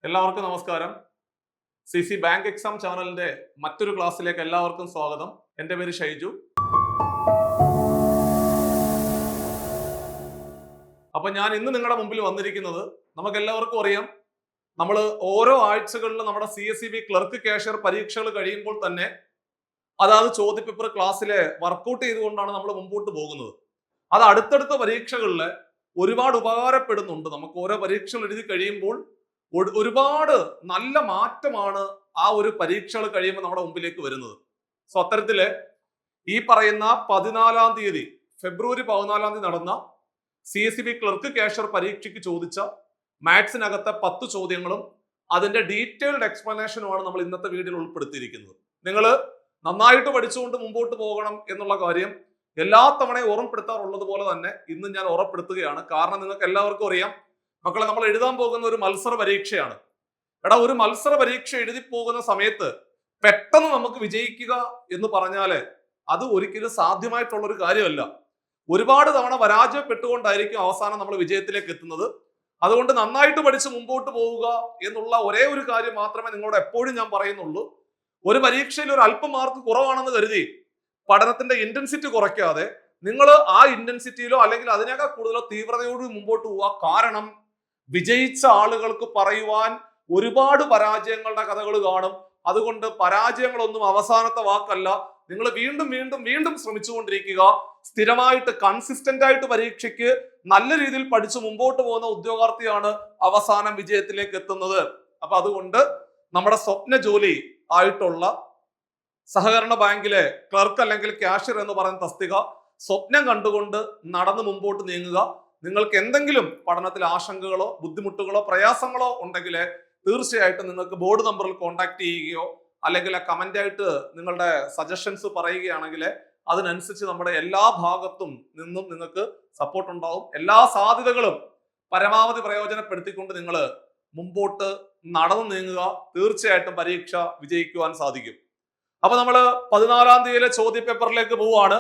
എല്ലാവർക്കും നമസ്കാരം. CC bank exam ചാനലിന്റെ മറ്റൊരു ക്ലാസ്സിലേക്ക് എല്ലാവർക്കും സ്വാഗതം. എൻ്റെ പേര് ഷൈജു. അപ്പൊ ഞാൻ ഇന്ന് നിങ്ങളുടെ മുമ്പിൽ വന്നിരിക്കുന്നത്, നമുക്ക് എല്ലാവർക്കും അറിയാം, നമ്മൾ ഓരോ ആഴ്ചകളിലും നമ്മുടെ CSEB ക്ലർക്ക് കാഷ്യർ പരീക്ഷകൾ കഴിയുമ്പോൾ തന്നെ അതാത് ചോദ്യപേപ്പർ ക്ലാസ്സിലെ വർക്കൗട്ട് ചെയ്തുകൊണ്ടാണ് നമ്മൾ മുമ്പോട്ട് പോകുന്നത്. അത് അടുത്തടുത്ത പരീക്ഷകളിൽ ഒരുപാട് ഉപകാരപ്പെടുന്നുണ്ട്. നമുക്ക് ഓരോ പരീക്ഷകൾ എഴുതി കഴിയുമ്പോൾ ഒരുപാട് നല്ല മാറ്റമാണ് ആ ഒരു പരീക്ഷകൾ കഴിയുമ്പോൾ നമ്മുടെ മുമ്പിലേക്ക് വരുന്നത്. സോ അത്തരത്തില് ഈ പറയുന്ന 14-ാം തീയതി ഫെബ്രുവരി 14-ാം തീയതി നടന്ന CSEB ക്ലർക്ക് കാഷ്യർ പരീക്ഷയ്ക്ക് ചോദിച്ച മാത്സിനകത്തെ 10 ചോദ്യങ്ങളും അതിന്റെ ഡീറ്റെയിൽഡ് എക്സ്പ്ലനേഷനുമാണ് നമ്മൾ ഇന്നത്തെ വീഡിയോയിൽ ഉൾപ്പെടുത്തിയിരിക്കുന്നത്. നിങ്ങൾ നന്നായിട്ട് പഠിച്ചുകൊണ്ട് മുമ്പോട്ട് പോകണം എന്നുള്ള കാര്യം എല്ലാ തവണയും ഓർമ്മപ്പെടുത്താറുള്ളത് പോലെ തന്നെ ഇന്ന് ഞാൻ ഓർമ്മപ്പെടുത്തുകയാണ്. കാരണം നിങ്ങൾക്ക് എല്ലാവർക്കും അറിയാം, മക്കളെ, നമ്മൾ എഴുതാൻ പോകുന്ന ഒരു മത്സര പരീക്ഷയാണ്. ഒരു മത്സര പരീക്ഷ എഴുതി പോകുന്ന സമയത്ത് പെട്ടെന്ന് നമുക്ക് വിജയിക്കുക എന്ന് പറഞ്ഞാല് അത് ഒരിക്കലും സാധ്യമായിട്ടുള്ള ഒരു കാര്യമല്ല. ഒരുപാട് തവണ പരാജയപ്പെട്ടുകൊണ്ടായിരിക്കും അവസാനം നമ്മൾ വിജയത്തിലേക്ക് എത്തുന്നത്. അതുകൊണ്ട് നന്നായിട്ട് പഠിച്ച് മുമ്പോട്ട് പോവുക എന്നുള്ള ഒരേ ഒരു കാര്യം മാത്രമേ നിങ്ങളോട് എപ്പോഴും ഞാൻ പറയുന്നുള്ളൂ. ഒരു പരീക്ഷയിൽ ഒരു അല്പം മാർക്ക് കുറവാണെന്ന് കരുതി പഠനത്തിന്റെ ഇന്റൻസിറ്റി കുറയ്ക്കാതെ നിങ്ങൾ ആ ഇന്റൻസിറ്റിയിലോ അല്ലെങ്കിൽ അതിനേക്കാൾ കൂടുതലോ തീവ്രതയോട് മുമ്പോട്ട് പോവുക. കാരണം വിജയിച്ച ആളുകൾക്ക് പറയുവാൻ ഒരുപാട് പരാജയങ്ങളുടെ കഥകൾ കാണും. അതുകൊണ്ട് പരാജയങ്ങളൊന്നും അവസാനത്തെ വാക്കല്ല. നിങ്ങൾ വീണ്ടും വീണ്ടും വീണ്ടും ശ്രമിച്ചുകൊണ്ടിരിക്കുക. സ്ഥിരമായിട്ട് കൺസിസ്റ്റന്റ് ആയിട്ട് പരീക്ഷയ്ക്ക് നല്ല രീതിയിൽ പഠിച്ച് മുമ്പോട്ട് പോകുന്ന ഉദ്യോഗാർത്ഥിയാണ് അവസാനം വിജയത്തിലേക്ക് എത്തുന്നത്. അപ്പൊ അതുകൊണ്ട് നമ്മുടെ സ്വപ്ന ജോലി ആയിട്ടുള്ള സഹകരണ ബാങ്കിലെ ക്ലർക്ക് അല്ലെങ്കിൽ കാഷ്യർ എന്ന് പറയുന്ന തസ്തിക സ്വപ്നം കണ്ടുകൊണ്ട് നടന്ന് മുമ്പോട്ട് നീങ്ങുക. നിങ്ങൾക്ക് എന്തെങ്കിലും പഠനത്തിൽ ആശങ്കകളോ ബുദ്ധിമുട്ടുകളോ പ്രയാസങ്ങളോ ഉണ്ടെങ്കിൽ തീർച്ചയായിട്ടും നിങ്ങൾക്ക് ബോർഡ് നമ്പറിൽ കോൺടാക്ട് ചെയ്യുകയോ അല്ലെങ്കിൽ കമന്റ് ആയിട്ട് നിങ്ങളുടെ സജഷൻസ് പറയുകയാണെങ്കിൽ അതിനനുസരിച്ച് നമ്മുടെ എല്ലാ ഭാഗത്തും നിന്നും നിങ്ങൾക്ക് സപ്പോർട്ട് ഉണ്ടാവും. എല്ലാ സാധ്യതകളും പരമാവധി പ്രയോജനപ്പെടുത്തിക്കൊണ്ട് നിങ്ങൾ മുമ്പോട്ട് നടന്നു നീങ്ങുക. തീർച്ചയായിട്ടും പരീക്ഷ വിജയിക്കുവാൻ സാധിക്കും. അപ്പൊ നമ്മൾ 14-ാം തീയതിയിലെ ചോദ്യ പേപ്പറിലേക്ക് പോവുകയാണ്.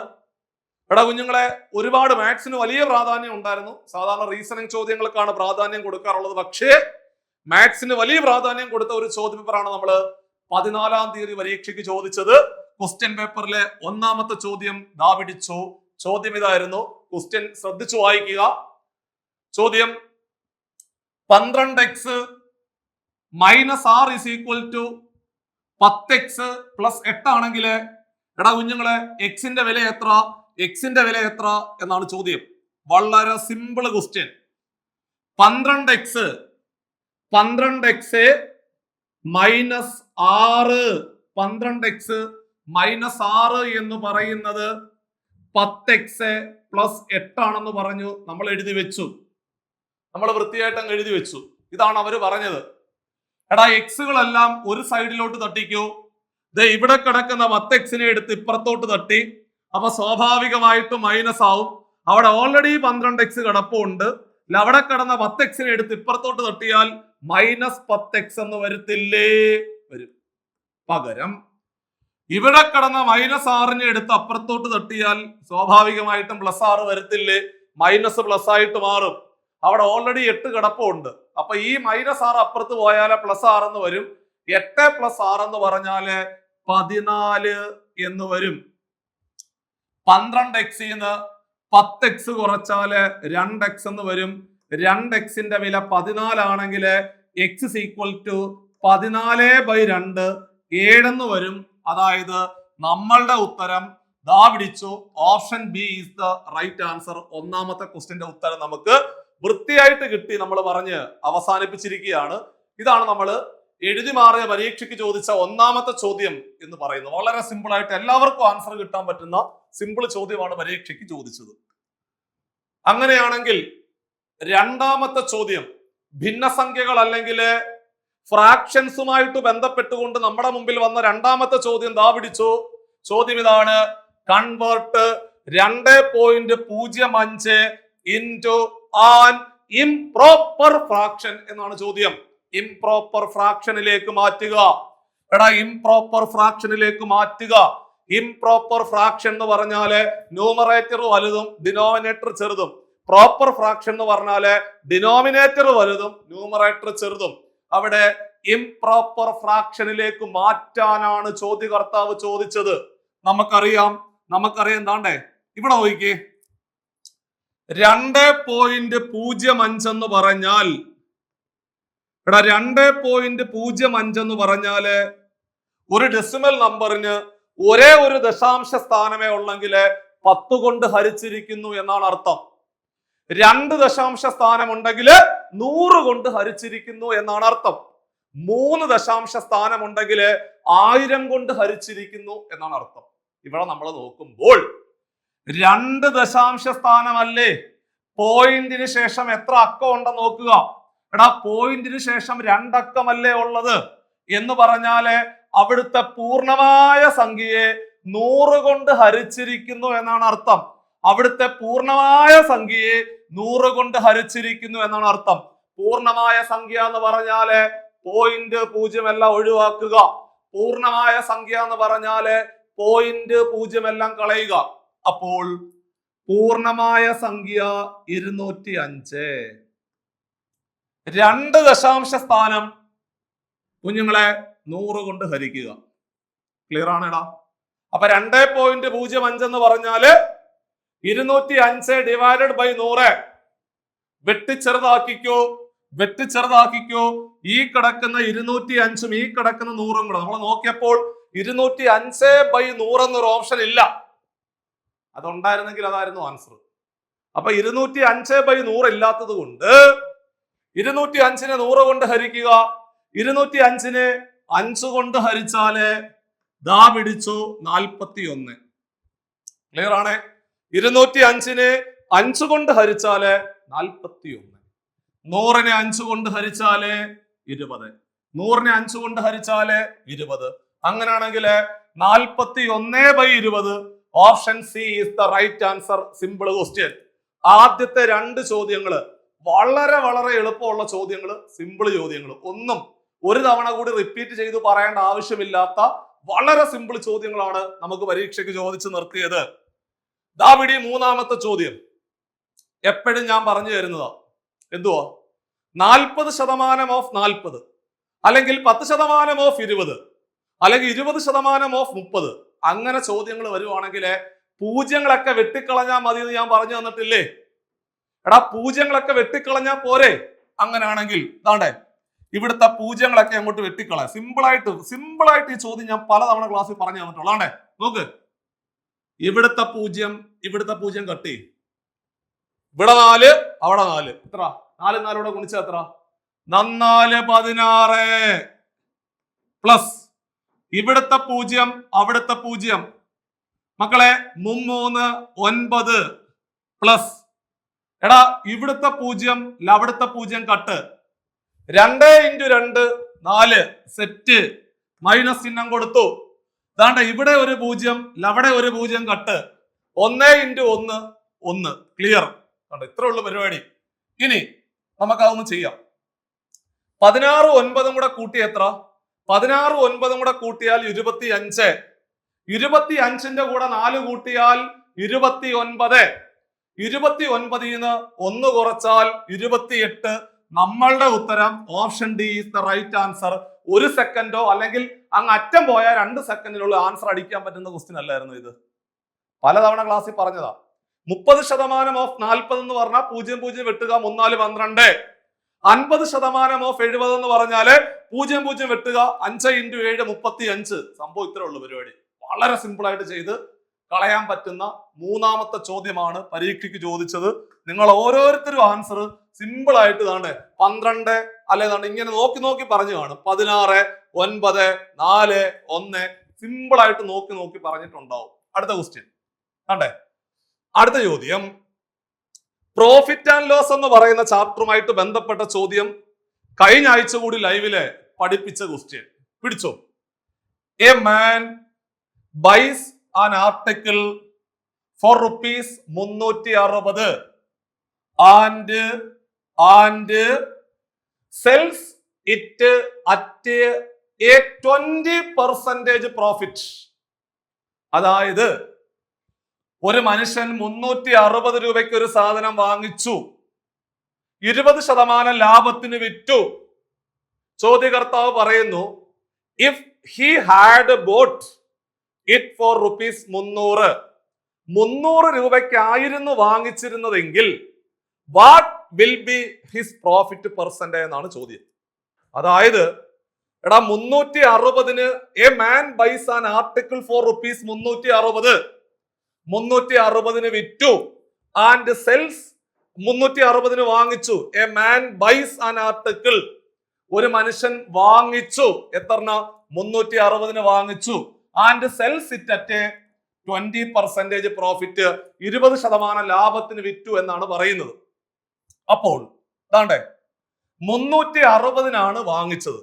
കുഞ്ഞുങ്ങളെ, ഒരുപാട് മാത്സിന് വലിയ പ്രാധാന്യം ഉണ്ടായിരുന്നു. സാധാരണ റീസണിങ് ചോദ്യങ്ങൾക്കാണ് പ്രാധാന്യം കൊടുക്കാറുള്ളത്. പക്ഷേ മാത്സിന് വലിയ പ്രാധാന്യം കൊടുത്ത ഒരു ചോദ്യപേപ്പറാണ് നമ്മൾ 14-ാം തീയതി പരീക്ഷയ്ക്ക് ചോദിച്ചത്. ക്വസ്റ്റ്യൻ പേപ്പറിലെ ഒന്നാമത്തെ ചോദ്യം ദാ പിടിച്ചു. ചോദ്യം ഇതായിരുന്നു. ക്വസ്റ്റ്യൻ ശ്രദ്ധിച്ചു വായിക്കുക. ചോദ്യം 12x - r = 10x + 8 ആണെങ്കിൽ കുഞ്ഞുങ്ങളെ എക്സിന്റെ വില എത്ര, എക്സിന്റെ വില എത്ര എന്നാണ് ചോദ്യം. വളരെ സിമ്പിൾ ക്വസ്റ്റ്യൻ. 12x - 6, 12x - 6 എന്ന് പറയുന്നത് 10x + 8 ആണെന്ന് പറഞ്ഞു. നമ്മൾ എഴുതി വെച്ചു. നമ്മൾ വൃത്തിയായിട്ട് അങ്ങ് എഴുതി വെച്ചു. ഇതാണ് അവര് പറഞ്ഞത്. എക്സുകളെല്ലാം ഒരു സൈഡിലോട്ട് തട്ടിക്കൂ. ഇവിടെ കിടക്കുന്ന 10x എടുത്ത് ഇപ്പുറത്തോട്ട് തട്ടി. അപ്പൊ സ്വാഭാവികമായിട്ടും മൈനസ് ആവും. അവിടെ ഓൾറെഡി 12x കിടപ്പുണ്ട്. അവിടെ കിടന്ന 10x എടുത്ത് ഇപ്പുറത്തോട്ട് തട്ടിയാൽ -10x എന്ന് വരത്തില്ലേ? വരും. പകരം ഇവിടെ കിടന്ന -6 എടുത്ത് അപ്പുറത്തോട്ട് തട്ടിയാൽ സ്വാഭാവികമായിട്ടും +6 വരത്തില്ലേ? മൈനസ് പ്ലസ് ആയിട്ട് മാറും. അവിടെ ഓൾറെഡി 8 കിടപ്പുണ്ട്. അപ്പൊ ഈ -6 അപ്പുറത്ത് പോയാല് +6 എന്ന് വരും. 8 + 6 എന്ന് പറഞ്ഞാല് 14 എന്ന് വരും. 12x ന്ന് 10x കുറച്ചാല് 2x എന്ന് വരും. 2xന്റെ വില 14 ആണെങ്കിൽ x = 14/2 7 എന്ന് വരും. അതായത് നമ്മളുടെ ഉത്തരം ദാ പിടിച്ചു. Option B is the right answer. ഒന്നാമത്തെ ക്വസ്റ്റ്യന്റെ ഉത്തരം നമുക്ക് വൃത്തിയായിട്ട് കിട്ടി. നമ്മൾ പറഞ്ഞ് അവസാനിപ്പിച്ചിരിക്കുകയാണ്. ഇതാണ് നമ്മൾ എഴുതി മാറിയ പരീക്ഷയ്ക്ക് ചോദിച്ച ഒന്നാമത്തെ ചോദ്യം എന്ന് പറയുന്നത്. വളരെ സിമ്പിൾ ആയിട്ട് എല്ലാവർക്കും ആൻസർ കിട്ടാൻ പറ്റുന്ന സിമ്പിൾ ചോദ്യമാണ് പരീക്ഷയ്ക്ക് ചോദിച്ചത്. അങ്ങനെയാണെങ്കിൽ രണ്ടാമത്തെ ചോദ്യം ഭിന്നസംഖ്യകൾ അല്ലെങ്കിൽ ഫ്രാക്ഷൻസുമായിട്ട് ബന്ധപ്പെട്ടുകൊണ്ട് നമ്മുടെ മുമ്പിൽ വന്ന രണ്ടാമത്തെ ചോദ്യം ദാ പിടിച്ചു. ചോദ്യം ഇതാണ്. Convert 2.05 into an improper fraction എന്നാണ് ചോദ്യം. ഇംപ്രോപ്പർ ഫ്രാക്ഷനിലേക്ക് മാറ്റുക. ഇംപ്രോപ്പർ ഫ്രാക്ഷനിലേക്ക് മാറ്റുക. ഇംപ്രോപ്പർ ഫ്രാക്ഷൻ എന്ന് പറഞ്ഞാല് ന്യൂമറേറ്റർ വലുതും ഡിനോമിനേറ്റർ ചെറുതും. പ്രോപ്പർ ഫ്രാക്ഷൻ എന്ന് പറഞ്ഞാല് ഡിനോമിനേറ്റർ വലുതും ന്യൂമറേറ്റർ ചെറുതും. അവിടെ ഇംപ്രോപ്പർ ഫ്രാക്ഷനിലേക്ക് മാറ്റാനാണ് ചോദ്യകർത്താവ് ചോദിച്ചത്. നമുക്കറിയാം എന്താണ്ടേ ഇവിടെ നോക്കിക്കേ, 2.05 എന്ന് പറഞ്ഞാൽ 2.05 എന്ന് പറഞ്ഞാല് ഒരു ഡെസിമൽ നമ്പറിന് ഒരേ ഒരു ദശാംശ സ്ഥാനമേ ഉള്ളെങ്കിൽ 10 കൊണ്ട് ഹരിച്ചിരിക്കുന്നു എന്നാണ് അർത്ഥം. 2 ദശാംശ സ്ഥാനമുണ്ടെങ്കിൽ 100 കൊണ്ട് ഹരിച്ചിരിക്കുന്നു എന്നാണ് അർത്ഥം. 3 ദശാംശ സ്ഥാനമുണ്ടെങ്കിൽ 1000 കൊണ്ട് ഹരിച്ചിരിക്കുന്നു എന്നാണ് അർത്ഥം. ഇവിടെ നമ്മൾ നോക്കുമ്പോൾ 2 ദശാംശ സ്ഥാനമല്ലേ, പോയിന്റിന് ശേഷം എത്ര അക്കം ഉണ്ടെന്ന് നോക്കുക. പോയിന്റിന് ശേഷം 2 അക്കമല്ലേ ഉള്ളത് എന്ന് പറഞ്ഞാല് അവിടുത്തെ പൂർണ്ണമായ സംഖ്യയെ 100 കൊണ്ട് ഹരിച്ചിരിക്കുന്നു എന്നാണ് അർത്ഥം. അവിടുത്തെ പൂർണ്ണമായ സംഖ്യയെ 100 കൊണ്ട് ഹരിച്ചിരിക്കുന്നു എന്നാണ് അർത്ഥം. പൂർണ്ണമായ സംഖ്യ എന്ന് പറഞ്ഞാല് 0.0 എല്ലാം ഒഴിവാക്കുക. പൂർണ്ണമായ സംഖ്യ എന്ന് പറഞ്ഞാല് 0.0 എല്ലാം കളയുക. അപ്പോൾ പൂർണ്ണമായ സംഖ്യ 205. 2 ദശാംശ സ്ഥാനം കുഞ്ഞുങ്ങളെ 100 കൊണ്ട് ഹരിക്കുക. ക്ലിയർ ആണെടാ? അപ്പൊ 2.05 എന്ന് പറഞ്ഞാല് 205 ഡിവൈഡഡ് ബൈ 100. വെട്ടിച്ചെറുതാക്കിക്കോ. ഈ കിടക്കുന്ന 205ഉം ഈ കിടക്കുന്ന 100ഉം കൂടെ നമ്മൾ നോക്കിയപ്പോൾ 205/100 എന്നൊരു ഓപ്ഷൻ ഇല്ല. അതുണ്ടായിരുന്നെങ്കിൽ അതായിരുന്നു ആൻസർ. അപ്പൊ 205/100 ഇല്ലാത്തത് കൊണ്ട് 205നെ 100 കൊണ്ട് ഹരിക്കുക. 205നെ 5 കൊണ്ട് ഹരിച്ചാല് ദാ പിടിച്ചു 41. ക്ലിയർ ആണ്? 205നെ 5 കൊണ്ട് ഹരിച്ചാല് 41. 100നെ 5 കൊണ്ട് ഹരിച്ചാല് 20. 100നെ 5 കൊണ്ട് ഹരിച്ചാല് 20. അങ്ങനെയാണെങ്കിൽ 41/20. Option C is the right answer. Simple question. ആദ്യത്തെ 2 ചോദ്യങ്ങള് വളരെ എളുപ്പമുള്ള ചോദ്യങ്ങള്, സിമ്പിൾ ചോദ്യങ്ങൾ, ഒന്നും ഒരു തവണ കൂടി റിപ്പീറ്റ് ചെയ്ത് പറയേണ്ട ആവശ്യമില്ലാത്ത വളരെ സിമ്പിൾ ചോദ്യങ്ങളാണ് നമുക്ക് പരീക്ഷയ്ക്ക് ചോദിച്ചു നിർത്തിയത്. ദാവിടി മൂന്നാമത്തെ ചോദ്യം എപ്പോഴും ഞാൻ പറഞ്ഞു തരുന്നതാ. എന്തുവാ? 40% ഓഫ് 40, അല്ലെങ്കിൽ 10% ഓഫ് 20, അല്ലെങ്കിൽ 20% ഓഫ് 30. അങ്ങനെ ചോദ്യങ്ങൾ വരുവാണെങ്കിൽ പൂജ്യങ്ങളൊക്കെ വെട്ടിക്കളഞ്ഞാൽ മതി എന്ന് ഞാൻ പറഞ്ഞു തന്നിട്ടില്ലേ? പൂജ്യങ്ങളൊക്കെ വെട്ടിക്കളഞ്ഞാൽ പോരെ? അങ്ങനെയാണെങ്കിൽ ഇതാണ്ടേ ഇവിടുത്തെ പൂജ്യങ്ങളൊക്കെ അങ്ങോട്ട് വെട്ടിക്കളയാം. സിമ്പിളായിട്ട് ഈ ചോദ്യം ഞാൻ പലതവണ ക്ലാസ്സിൽ പറഞ്ഞു തന്നിട്ടുള്ളതാണ്ടേ. നോക്ക്, ഇവിടുത്തെ പൂജ്യം കട്ടി, ഇവിടെ 4, അവിടെ 4. എത്ര? 4 4 ഗുണിച്ച എത്ര? 4 16 പ്ലസ് ഇവിടുത്തെ 0 അവിടുത്തെ 0. മക്കളെ 3 9 പ്ലസ് ഇവിടുത്തെ 0 അവിടുത്തെ 0 കട്ട്. 2 × 2 4 സെറ്റ്. മൈനസ് ചിഹ്നം കൊടുത്തു. ദാണ്ട ഇവിടെ ഒരു 0 അവിടെ ഒരു 0 കട്ട്. 1 × 1 1. ക്ലിയർ? ഇത്ര ഉള്ള പരിപാടി. ഇനി നമുക്ക് അതൊന്ന് ചെയ്യാം. 16 9 കൂടെ കൂട്ടി എത്ര? 16 9 കൂടെ കൂട്ടിയാൽ 25. 25ന്റെ കൂടെ 4 കൂട്ടിയാൽ 29. 29ന്ന് 1 കുറച്ചാൽ 28. നമ്മളുടെ ഉത്തരം option D is the right answer. 1 സെക്കൻഡോ അല്ലെങ്കിൽ അങ്ങ് അറ്റം പോയാൽ 2 സെക്കൻഡിലുള്ള ആൻസർ അടിക്കാൻ പറ്റുന്ന ക്വസ്റ്റ്യൻ അല്ലായിരുന്നു ഇത്? പലതവണ ക്ലാസ്സിൽ പറഞ്ഞതാ. 30% ഓഫ് 40 എന്ന് പറഞ്ഞാൽ 0 0 വെട്ടുക 3 4 12. 50% ഓഫ് 70 എന്ന് പറഞ്ഞാല് 0 0 വെട്ടുക 5 × 7 35. സംഭവം ഇത്രേ ഉള്ളൂ പരിപാടി. വളരെ സിമ്പിൾ ആയിട്ട് ചെയ്ത് കളയാൻ പറ്റുന്ന മൂന്നാമത്തെ ചോദ്യമാണ് പരീക്ഷയ്ക്ക് ചോദിച്ചത്. നിങ്ങൾ ഓരോരുത്തരും ആൻസർ സിമ്പിൾ ആയിട്ട് 12 അല്ലെ ഇങ്ങനെ നോക്കി പറഞ്ഞു കാണും. 16 9 4 1 സിമ്പിൾ ആയിട്ട് നോക്കി പറഞ്ഞിട്ടുണ്ടാവും. അടുത്ത ക്വസ്റ്റ്യൻ കണ്ടേ. അടുത്ത ചോദ്യം പ്രോഫിറ്റ് ആൻഡ് ലോസ് എന്ന് പറയുന്ന ചാപ്റ്ററുമായിട്ട് ബന്ധപ്പെട്ട ചോദ്യം. കഴിഞ്ഞ ആഴ്ച കൂടി ലൈവില് പഠിപ്പിച്ച ക്വസ്റ്റ്യൻ പിടിച്ചോ. A man buys an article for rupees 360 and sells it at a 20% profit. അതായത് ഒരു മനുഷ്യൻ 360 രൂപയ്ക്ക് ഒരു സാധനം വാങ്ങിച്ചു, 20% ലാഭത്തിന് വിറ്റു. ചോദ്യകർത്താവ് പറയുന്നു if he had bought it for rupees 300 രൂപയ്ക്കായിരുന്നു വാങ്ങിച്ചിരുന്നതെങ്കിൽ what will be his profit percentage എന്നാണ് ചോദ്യം. അതായത് എടാ 360 a man buys an article for rupees 360 വിറ്റു ആൻഡ് സെൽസ് 360 വാങ്ങിച്ചു. A man buys an article, ഒരു മനുഷ്യൻ വാങ്ങിച്ചു എത്രണ്ണ 360 വാങ്ങിച്ചു. And sells it at 20% profit, 20% ലാഭത്തിന് വിറ്റു എന്നാണ് പറയുന്നത്. അപ്പോൾ ഇതാണ്ടേ 360 വാങ്ങിച്ചത്.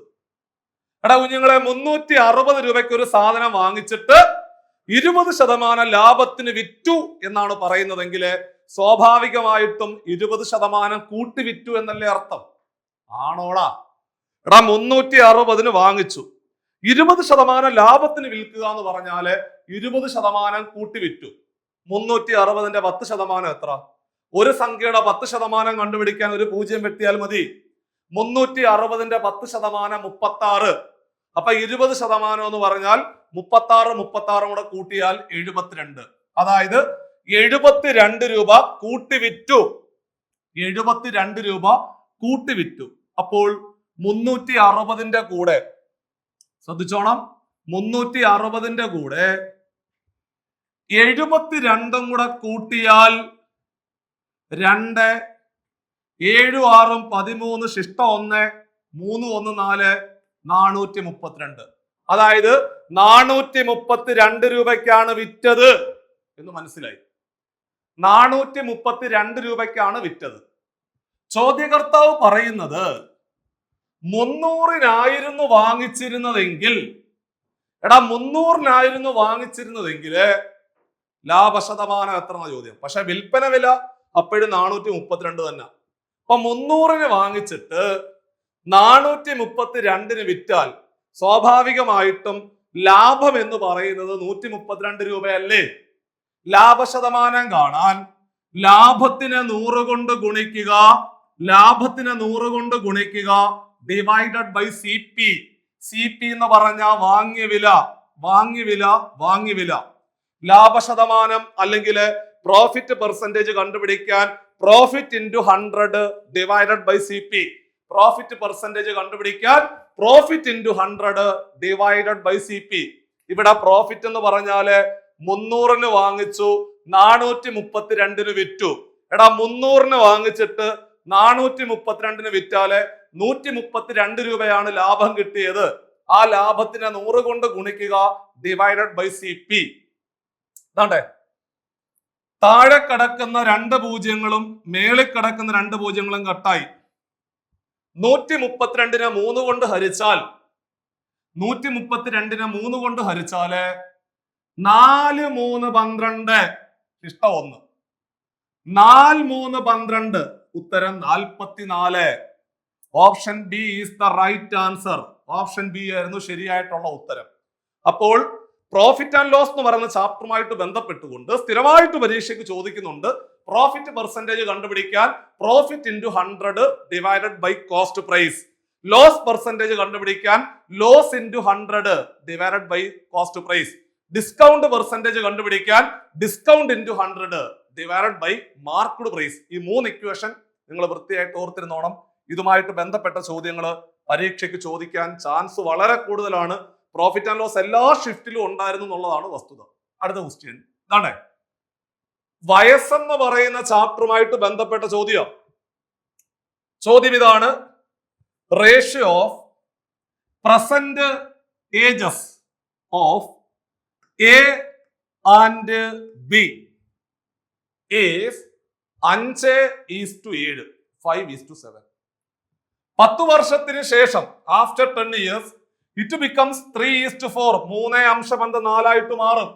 എടാ കുഞ്ഞുങ്ങളെ 360 രൂപയ്ക്ക് ഒരു സാധനം വാങ്ങിച്ചിട്ട് 20% ലാഭത്തിന് വിറ്റു എന്നാണ് പറയുന്നതെങ്കിൽ സ്വാഭാവികമായിട്ടും 20% കൂട്ടി വിറ്റു എന്നല്ലേ അർത്ഥം? ആണോടാ? എടാ 360 വാങ്ങിച്ചു, 20% ലാഭത്തിന് വിൽക്കുക എന്ന് പറഞ്ഞാല് 20% കൂട്ടി വിറ്റു. 360ന്റെ 10% എത്ര? ഒരു സംഖ്യയുടെ 10% കണ്ടുപിടിക്കാൻ ഒരു 0 വെട്ടിയാൽ മതി. 360ന്റെ 10% 36. അപ്പൊ 20% എന്ന് പറഞ്ഞാൽ 36 കൂടെ കൂട്ടിയാൽ 72. അതായത് 72 രൂപ കൂട്ടി വിറ്റു. 72 രൂപ കൂട്ടി വിറ്റു. അപ്പോൾ 360ന്റെ കൂടെ ശ്രദ്ധിച്ചോണം, 360ന്റെ കൂടെ 72 കൂടെ കൂട്ടിയാൽ 2, 7, 6, 13, ശിഷ്ട 1, 3, 1, 4, 432. അതായത് 432 രൂപയ്ക്കാണ് വിറ്റത് എന്ന് മനസ്സിലായി. 432 രൂപയ്ക്കാണ് വിറ്റത്. ചോദ്യകർത്താവ് പറയുന്നത് 300-നായിരുന്നു വാങ്ങിച്ചിരുന്നതെങ്കിൽ, എടാ 300-നായിരുന്നു വാങ്ങിച്ചിരുന്നതെങ്കിൽ ലാഭശതമാനം എത്ര ചോദ്യം. പക്ഷെ വിൽപ്പന വില അപ്പോഴും 432 തന്നെ. അപ്പൊ 300-ന് വാങ്ങിച്ചിട്ട് 432-ന് വിറ്റാൽ സ്വാഭാവികമായിട്ടും ലാഭം എന്ന് പറയുന്നത് 132 രൂപയല്ലേ? ലാഭശതമാനം കാണാൻ ലാഭത്തിന് 100 കൊണ്ട് ഗുണിക്കുക, ലാഭത്തിന് 100 കൊണ്ട് ഗുണിക്കുക, ഡിവൈഡഡ് ബൈ CP. CP എന്ന് പറഞ്ഞ വാങ്ങിയ വില. ലാഭശതമാനം അല്ലെങ്കിൽ പ്രോഫിറ്റ് പെർസെന്റേജ് കണ്ടുപിടിക്കാൻ profit into 100 divided by CP. Profit percentage കണ്ടുപിടിക്കാൻ profit into 100 divided by CP. ഇവിടെ പ്രോഫിറ്റ് എന്ന് പറഞ്ഞാല് 300-ന് വാങ്ങിച്ചു, 432-ന് വിറ്റു. എടാ 300-ന് വാങ്ങിച്ചിട്ട് 432-ന് വിറ്റാല് 132 രൂപയാണ് ലാഭം കിട്ടിയത്. ആ ലാഭത്തിനെ 100 കൊണ്ട് ഗുണിക്കുക, ഡിവൈഡഡ് ബൈ CP. അതാണ്ടേ താഴെ കിടക്കുന്ന 2 പൂജ്യങ്ങളും മേളിൽ കിടക്കുന്ന 2 പൂജ്യങ്ങളും കട്ടായി. 132-നെ 3 കൊണ്ട് ഹരിച്ചാൽ 132-നെ 3 കൊണ്ട് ഹരിച്ചാല് 4, 3, 12 ഇഷ്ട 1. 4, 3, 12 ഉത്തരം 44. Option B is the right answer. Option B ആയിരുന്നു ശരിയായിട്ടുള്ള ഉത്തരം. അപ്പോൾ പ്രോഫിറ്റ് ആൻഡ് ലോസ് എന്ന് പറയുന്ന ചാപ്റ്ററുമായിട്ട് ബന്ധപ്പെട്ടുകൊണ്ട് സ്ഥിരമായിട്ട് പരീക്ഷയ്ക്ക് ചോദിക്കുന്നുണ്ട് പ്രോഫിറ്റ് പെർസെന്റേജ് കണ്ടുപിടിക്കാൻ profit into 100 divided by cost price. Loss percentage കണ്ടുപിടിക്കാൻ loss into 100 divided by cost price. Discount percentage കണ്ടുപിടിക്കാൻ discount into 100 divided by marked price. ഈ 3 ഇക്വേഷൻ നിങ്ങൾ വൃത്തിയായിട്ട് ഓർത്തിരുന്നോണം. ഇതുമായിട്ട് ബന്ധപ്പെട്ട ചോദ്യങ്ങൾ പരീക്ഷയ്ക്ക് ചോദിക്കാൻ ചാൻസ് വളരെ കൂടുതലാണ്. പ്രോഫിറ്റ് ആൻഡ് ലോസ് എല്ലാ ഷിഫ്റ്റിലും ഉണ്ടായിരുന്നു എന്നുള്ളതാണ് വസ്തുത. അടുത്ത ക്വസ്റ്റ്യൻ ഇതാണ്. വയസ്സെന്ന് പറയുന്ന ചാപ്റ്ററുമായിട്ട് ബന്ധപ്പെട്ട ചോദ്യം ഇതാണ്. Ratio of present ages of A and B is 5:7, 5:7. 10 വർഷത്തിന് ശേഷം ആഫ്റ്റർ 10 years ഇറ്റ് ബിക്കംസ് 3:4. 3:4 മാറും.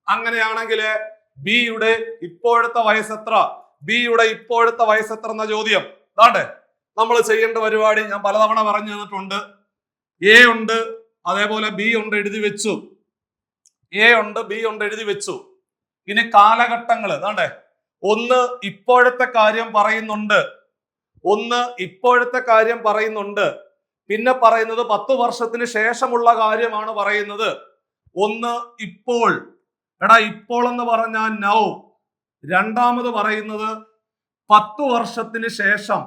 അങ്ങനെയാണെങ്കിൽ ബിയുടെ ഇപ്പോഴത്തെ വയസ്സ് എത്ര? ബിയുടെ ഇപ്പോഴത്തെ വയസ്സ് എത്ര എന്ന ചോദ്യം. അതാണ്ട് നമ്മൾ ചെയ്യേണ്ട പരിപാടി ഞാൻ പലതവണ പറഞ്ഞു തന്നിട്ടുണ്ട്. എ ഉണ്ട്, അതേപോലെ ബി ഉണ്ട്, എഴുതി വെച്ചു. എ ഉണ്ട്, ബി ഉണ്ട്, എഴുതി വെച്ചു. ഇനി കാലഘട്ടങ്ങൾ അതാണ്ടേ. ഒന്ന് ഇപ്പോഴത്തെ കാര്യം പറയുന്നുണ്ട്, പിന്നെ പറയുന്നത് 10 വർഷത്തിന് ശേഷമുള്ള കാര്യമാണ് പറയുന്നത്. ഒന്ന് ഇപ്പോൾ, എടാ ഇപ്പോൾ എന്ന് പറഞ്ഞാൽ നൗ. രണ്ടാമത് പറയുന്നത് 10 വർഷത്തിന് ശേഷം,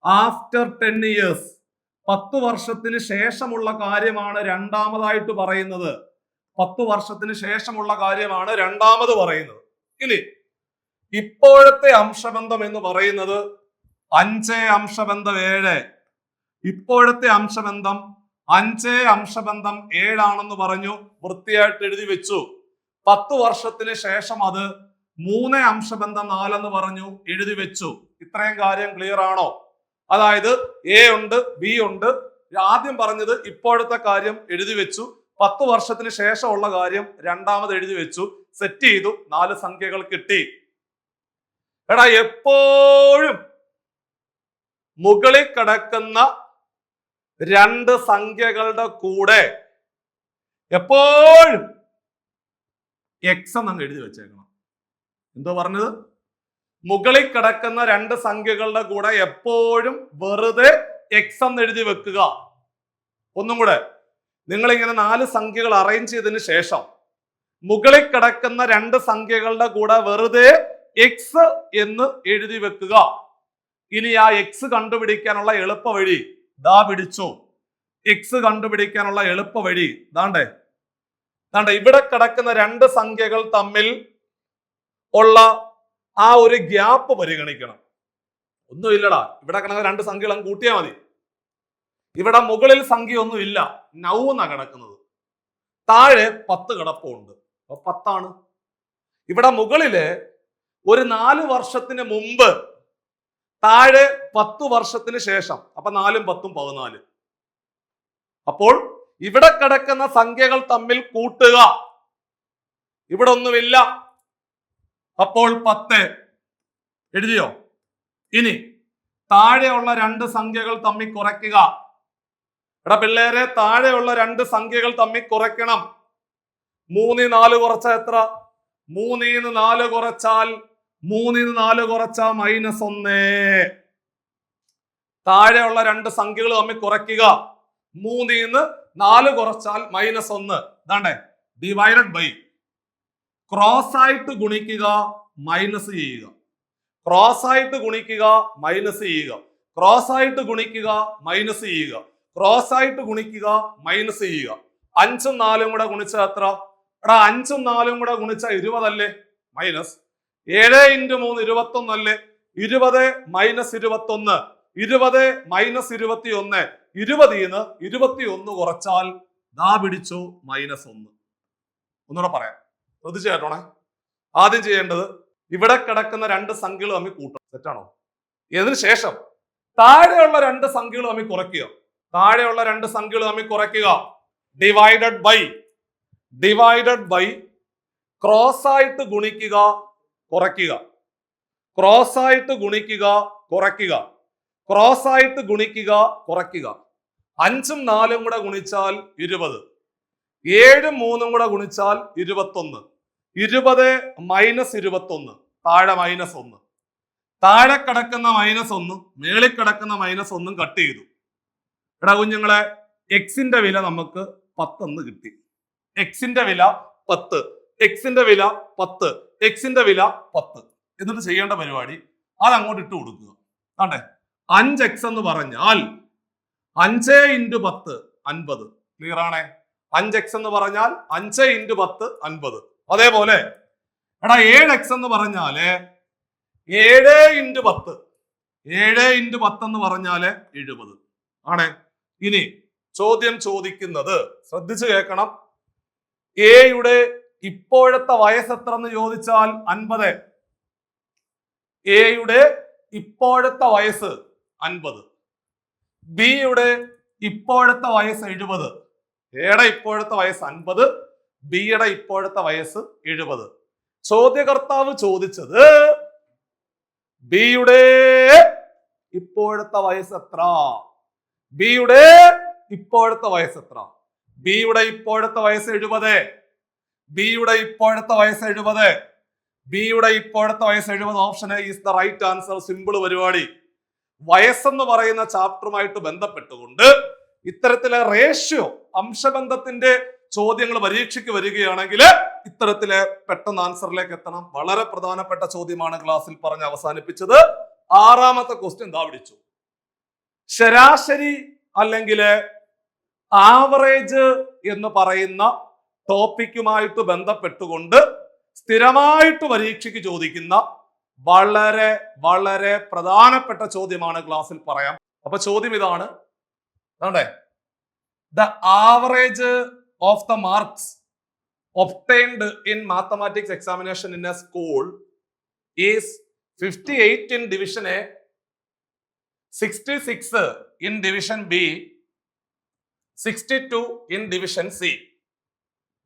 ആഫ്റ്റർ 10 ഇയേഴ്സ്. 10 വർഷത്തിന് ശേഷമുള്ള കാര്യമാണ് രണ്ടാമതായിട്ട് പറയുന്നത്. 10 വർഷത്തിന് ശേഷമുള്ള കാര്യമാണ് രണ്ടാമത് പറയുന്നത്. ഇനി ഇപ്പോഴത്തെ അംശബന്ധം എന്ന് പറയുന്നത് 5 അംശബന്ധം 7. ഇപ്പോഴത്തെ അംശബന്ധം 5 അംശബന്ധം 7 ആണെന്ന് പറഞ്ഞു, വൃത്തിയായിട്ട് എഴുതി വെച്ചു. 10 വർഷത്തിന് ശേഷം അത് 3 അംശബന്ധം 4 എന്ന് പറഞ്ഞു, എഴുതി വെച്ചു. ഇത്രയും കാര്യം ക്ലിയർ ആണോ? അതായത് എ ഉണ്ട്, ബി ഉണ്ട്. ആദ്യം പറഞ്ഞത് ഇപ്പോഴത്തെ കാര്യം എഴുതി വെച്ചു, 10 വർഷത്തിന് ശേഷമുള്ള കാര്യം രണ്ടാമത് എഴുതി വെച്ചു, സെറ്റ് ചെയ്തു, 4 സംഖ്യകൾ കിട്ടി. എടാ എപ്പോഴും മുകളിൽ കിടക്കുന്ന 2 സംഖ്യകളുടെ കൂടെ എപ്പോഴും എക്സ് എന്ന് എഴുതി വെച്ചേക്കണം. എന്തോ പറഞ്ഞത്? മുകളിൽ കിടക്കുന്ന 2 സംഖ്യകളുടെ കൂടെ എപ്പോഴും വെറുതെ എക്സ് എന്ന് എഴുതി വെക്കുക. ഒന്നും കൂടെ, നിങ്ങൾ ഇങ്ങനെ 4 സംഖ്യകൾ അറേഞ്ച് ചെയ്തതിന് ശേഷം മുകളിൽ കിടക്കുന്ന 2 സംഖ്യകളുടെ കൂടെ വെറുതെ എക്സ് എന്ന് എഴുതി വെക്കുക. ഇനി ആ എക്സ് കണ്ടുപിടിക്കാനുള്ള എളുപ്പ വഴി ദാ പിടിച്ചു. എക്സ് കണ്ടുപിടിക്കാനുള്ള എളുപ്പ വഴി ദാണ്ടേ, ഇവിടെ കിടക്കുന്ന 2 സംഖ്യകൾ തമ്മിൽ ഉള്ള ആ ഒരു ഗ്യാപ്പ് പരിഗണിക്കണം. ഒന്നുമില്ലടാ, ഇവിടെ കിടക്കുന്ന 2 സംഖ്യകൾ അങ്ങ് കൂട്ടിയാൽ മതി. ഇവിടെ മുകളിൽ സംഖ്യ ഒന്നും ഇല്ല, നൗ എന്നാ കിടക്കുന്നത്. താഴെ 10 കിടപ്പുണ്ട്, അപ്പൊ 10 ആണ്. ഇവിടെ മുകളില് ഒരു 4 വർഷത്തിന് മുമ്പ്, താഴെ 10 വർഷത്തിന് ശേഷം, അപ്പൊ 4ഉം 10ഉം 14. അപ്പോൾ ഇവിടെ കിടക്കുന്ന സംഖ്യകൾ തമ്മിൽ കൂട്ടുക. ഇവിടെ ഒന്നുമില്ല, അപ്പോൾ 10 എഴുതിയോ? ഇനി താഴെയുള്ള 2 സംഖ്യകൾ തമ്മിൽ കുറയ്ക്കുക. എടാ പിള്ളേരെ, താഴെയുള്ള 2 സംഖ്യകൾ തമ്മിൽ കുറയ്ക്കണം. 3 4 കുറച്ചാൽ എത്ര? 3 4 കുറച്ചാൽ -1. താഴെയുള്ള 2 സംഖ്യകൾ തമ്മിൽ കുറയ്ക്കുക. 3 4 കുറച്ചാൽ -1. ഇതാണ്ടേ, ഡിവൈഡഡ് ബൈ. ക്രോസ് ആയിട്ട് ഗുണിക്കുക, മൈനസ് ചെയ്യുക. ക്രോസ് ആയിട്ട് ഗുണിക്കുക, മൈനസ് ചെയ്യുക. ക്രോസ് ആയിട്ട് ഗുണിക്കുക, മൈനസ് ചെയ്യുക. ക്രോസ് ആയിട്ട് ഗുണിക്കുക, മൈനസ് ചെയ്യുക. 5ഉം 4ഉം കൂടെ ഗുണിച്ചാൽ എത്ര? എടാ 5ഉം 4ഉം കൂടെ ഗുണിച്ചാൽ 20 അല്ലേ? മൈനസ് 7 × 3 21 അല്ലേ? 20 - 21. 20 - 21. 20 21 കുറച്ചാൽ ദാ പിടിച്ചു -1. ഒന്നുകൂടെ പറയാം, ശ്രദ്ധിച്ചു കേട്ടോണേ. ആദ്യം ചെയ്യേണ്ടത് ഇവിടെ കിടക്കുന്ന 2 സംഖ്യകൾ തമ്മിൽ കൂട്ടണം. തെറ്റാണോ? ഇതിനു ശേഷം താഴെയുള്ള 2 സംഖ്യകൾ തമ്മിൽ കുറയ്ക്കുക. താഴെയുള്ള 2 സംഖ്യകൾ തമ്മിൽ കുറയ്ക്കുക. ഡിവൈഡഡ് ബൈ ക്രോസ് ആയിട്ട് ഗുണിക്കുക, കുറയ്ക്കുക. ക്രോസ് ആയിട്ട് ഗുണിക്കുക, കുറയ്ക്കുക. ക്രോസ് ആയിട്ട് ഗുണിക്കുക, കുറയ്ക്കുക. 5ഉം 4ഉം കൂടെ ഗുണിച്ചാൽ 20. 7ഉം 3ഉം കൂടെ ഗുണിച്ചാൽ 21. 20 - 21. താഴെ -1. താഴെ കിടക്കുന്ന -1, മേളിൽ കിടക്കുന്ന -1 കട്ട് ചെയ്തു. എടാ കുഞ്ഞുങ്ങളെ, എക്സിന്റെ വില നമുക്ക് 10 എന്ന് കിട്ടി. എക്സിന്റെ വില 10, എക്സിന്റെ വില 10, എക്സിന്റെ വില 10. എന്നിട്ട് ചെയ്യേണ്ട പരിപാടി അത് അങ്ങോട്ട് ഇട്ട് കൊടുക്കുക. ആണ്ടേ, 5x എന്ന് പറഞ്ഞാൽ 5 × 10 50. ക്ലിയർ ആണേ? 5x എന്ന് പറഞ്ഞാൽ 5 × 10 50. അതേപോലെ എടാ 7x എന്ന് പറഞ്ഞാല് 7 × 10. 7 × 10 എന്ന് പറഞ്ഞാല് 70 ആണേ. ഇനി ചോദ്യം ചോദിക്കുന്നത് ശ്രദ്ധിച്ചു കേൾക്കണം. എയുടെ ഇപ്പോഴത്തെ വയസ്സ് എത്ര എന്ന് ചോദിച്ചാൽ 50. എയുടെ ഇപ്പോഴത്തെ വയസ്സ് 50. ബിയുടെ ഇപ്പോഴത്തെ വയസ്സ് 70. എയുടെ ഇപ്പോഴത്തെ വയസ്സ് 50, ബിയുടെ ഇപ്പോഴത്തെ വയസ്സ് 70. ചോദ്യകർത്താവ് ചോദിച്ചത് ബിയുടെ ഇപ്പോഴത്തെ വയസ്സ് എത്ര? ബിയുടെ ഇപ്പോഴത്തെ വയസ്സ് എത്ര? ബിയുടെ ഇപ്പോഴത്തെ വയസ്സ് 70. ബിയുടെ ഇപ്പോഴത്തെ വയസ്സ് 70. ബിയുടെ ഇപ്പോഴത്തെ വയസ്സ് 70. Option A is the right answer. Simple പരിപാടി. വയസ്സെന്ന് പറയുന്ന ചാപ്റ്ററുമായിട്ട് ബന്ധപ്പെട്ടുകൊണ്ട് ഇത്തരത്തിലെ റേഷ്യോ അംശബന്ധത്തിന്റെ ചോദ്യങ്ങൾ പരീക്ഷയ്ക്ക് വരികയാണെങ്കിൽ ഇത്തരത്തിലെ പെട്ടെന്ന് ആൻസറിലേക്ക് എത്തണം. വളരെ പ്രധാനപ്പെട്ട ചോദ്യമാണ് ക്ലാസ്സിൽ പറഞ്ഞ് അവസാനിപ്പിച്ചത്. ആറാമത്തെ ക്വസ്റ്റ്യൻ ദാ പിടിച്ചു. ശരാശരി അല്ലെങ്കിൽ ആവറേജ് എന്ന് പറയുന്ന ടോപ്പിക്കുമായിട്ട് ബന്ധപ്പെട്ടുകൊണ്ട് സ്ഥിരമായിട്ട് പരീക്ഷയ്ക്ക് ചോദിക്കുന്ന വളരെ വളരെ പ്രധാനപ്പെട്ട ചോദ്യമാണ് ക്ലാസ്സിൽ പറയാം. അപ്പൊ ചോദ്യം ഇതാണ്. The average of the marks obtained in mathematics examination in A school is 58 in division A, 66 in division B, 62 in division C.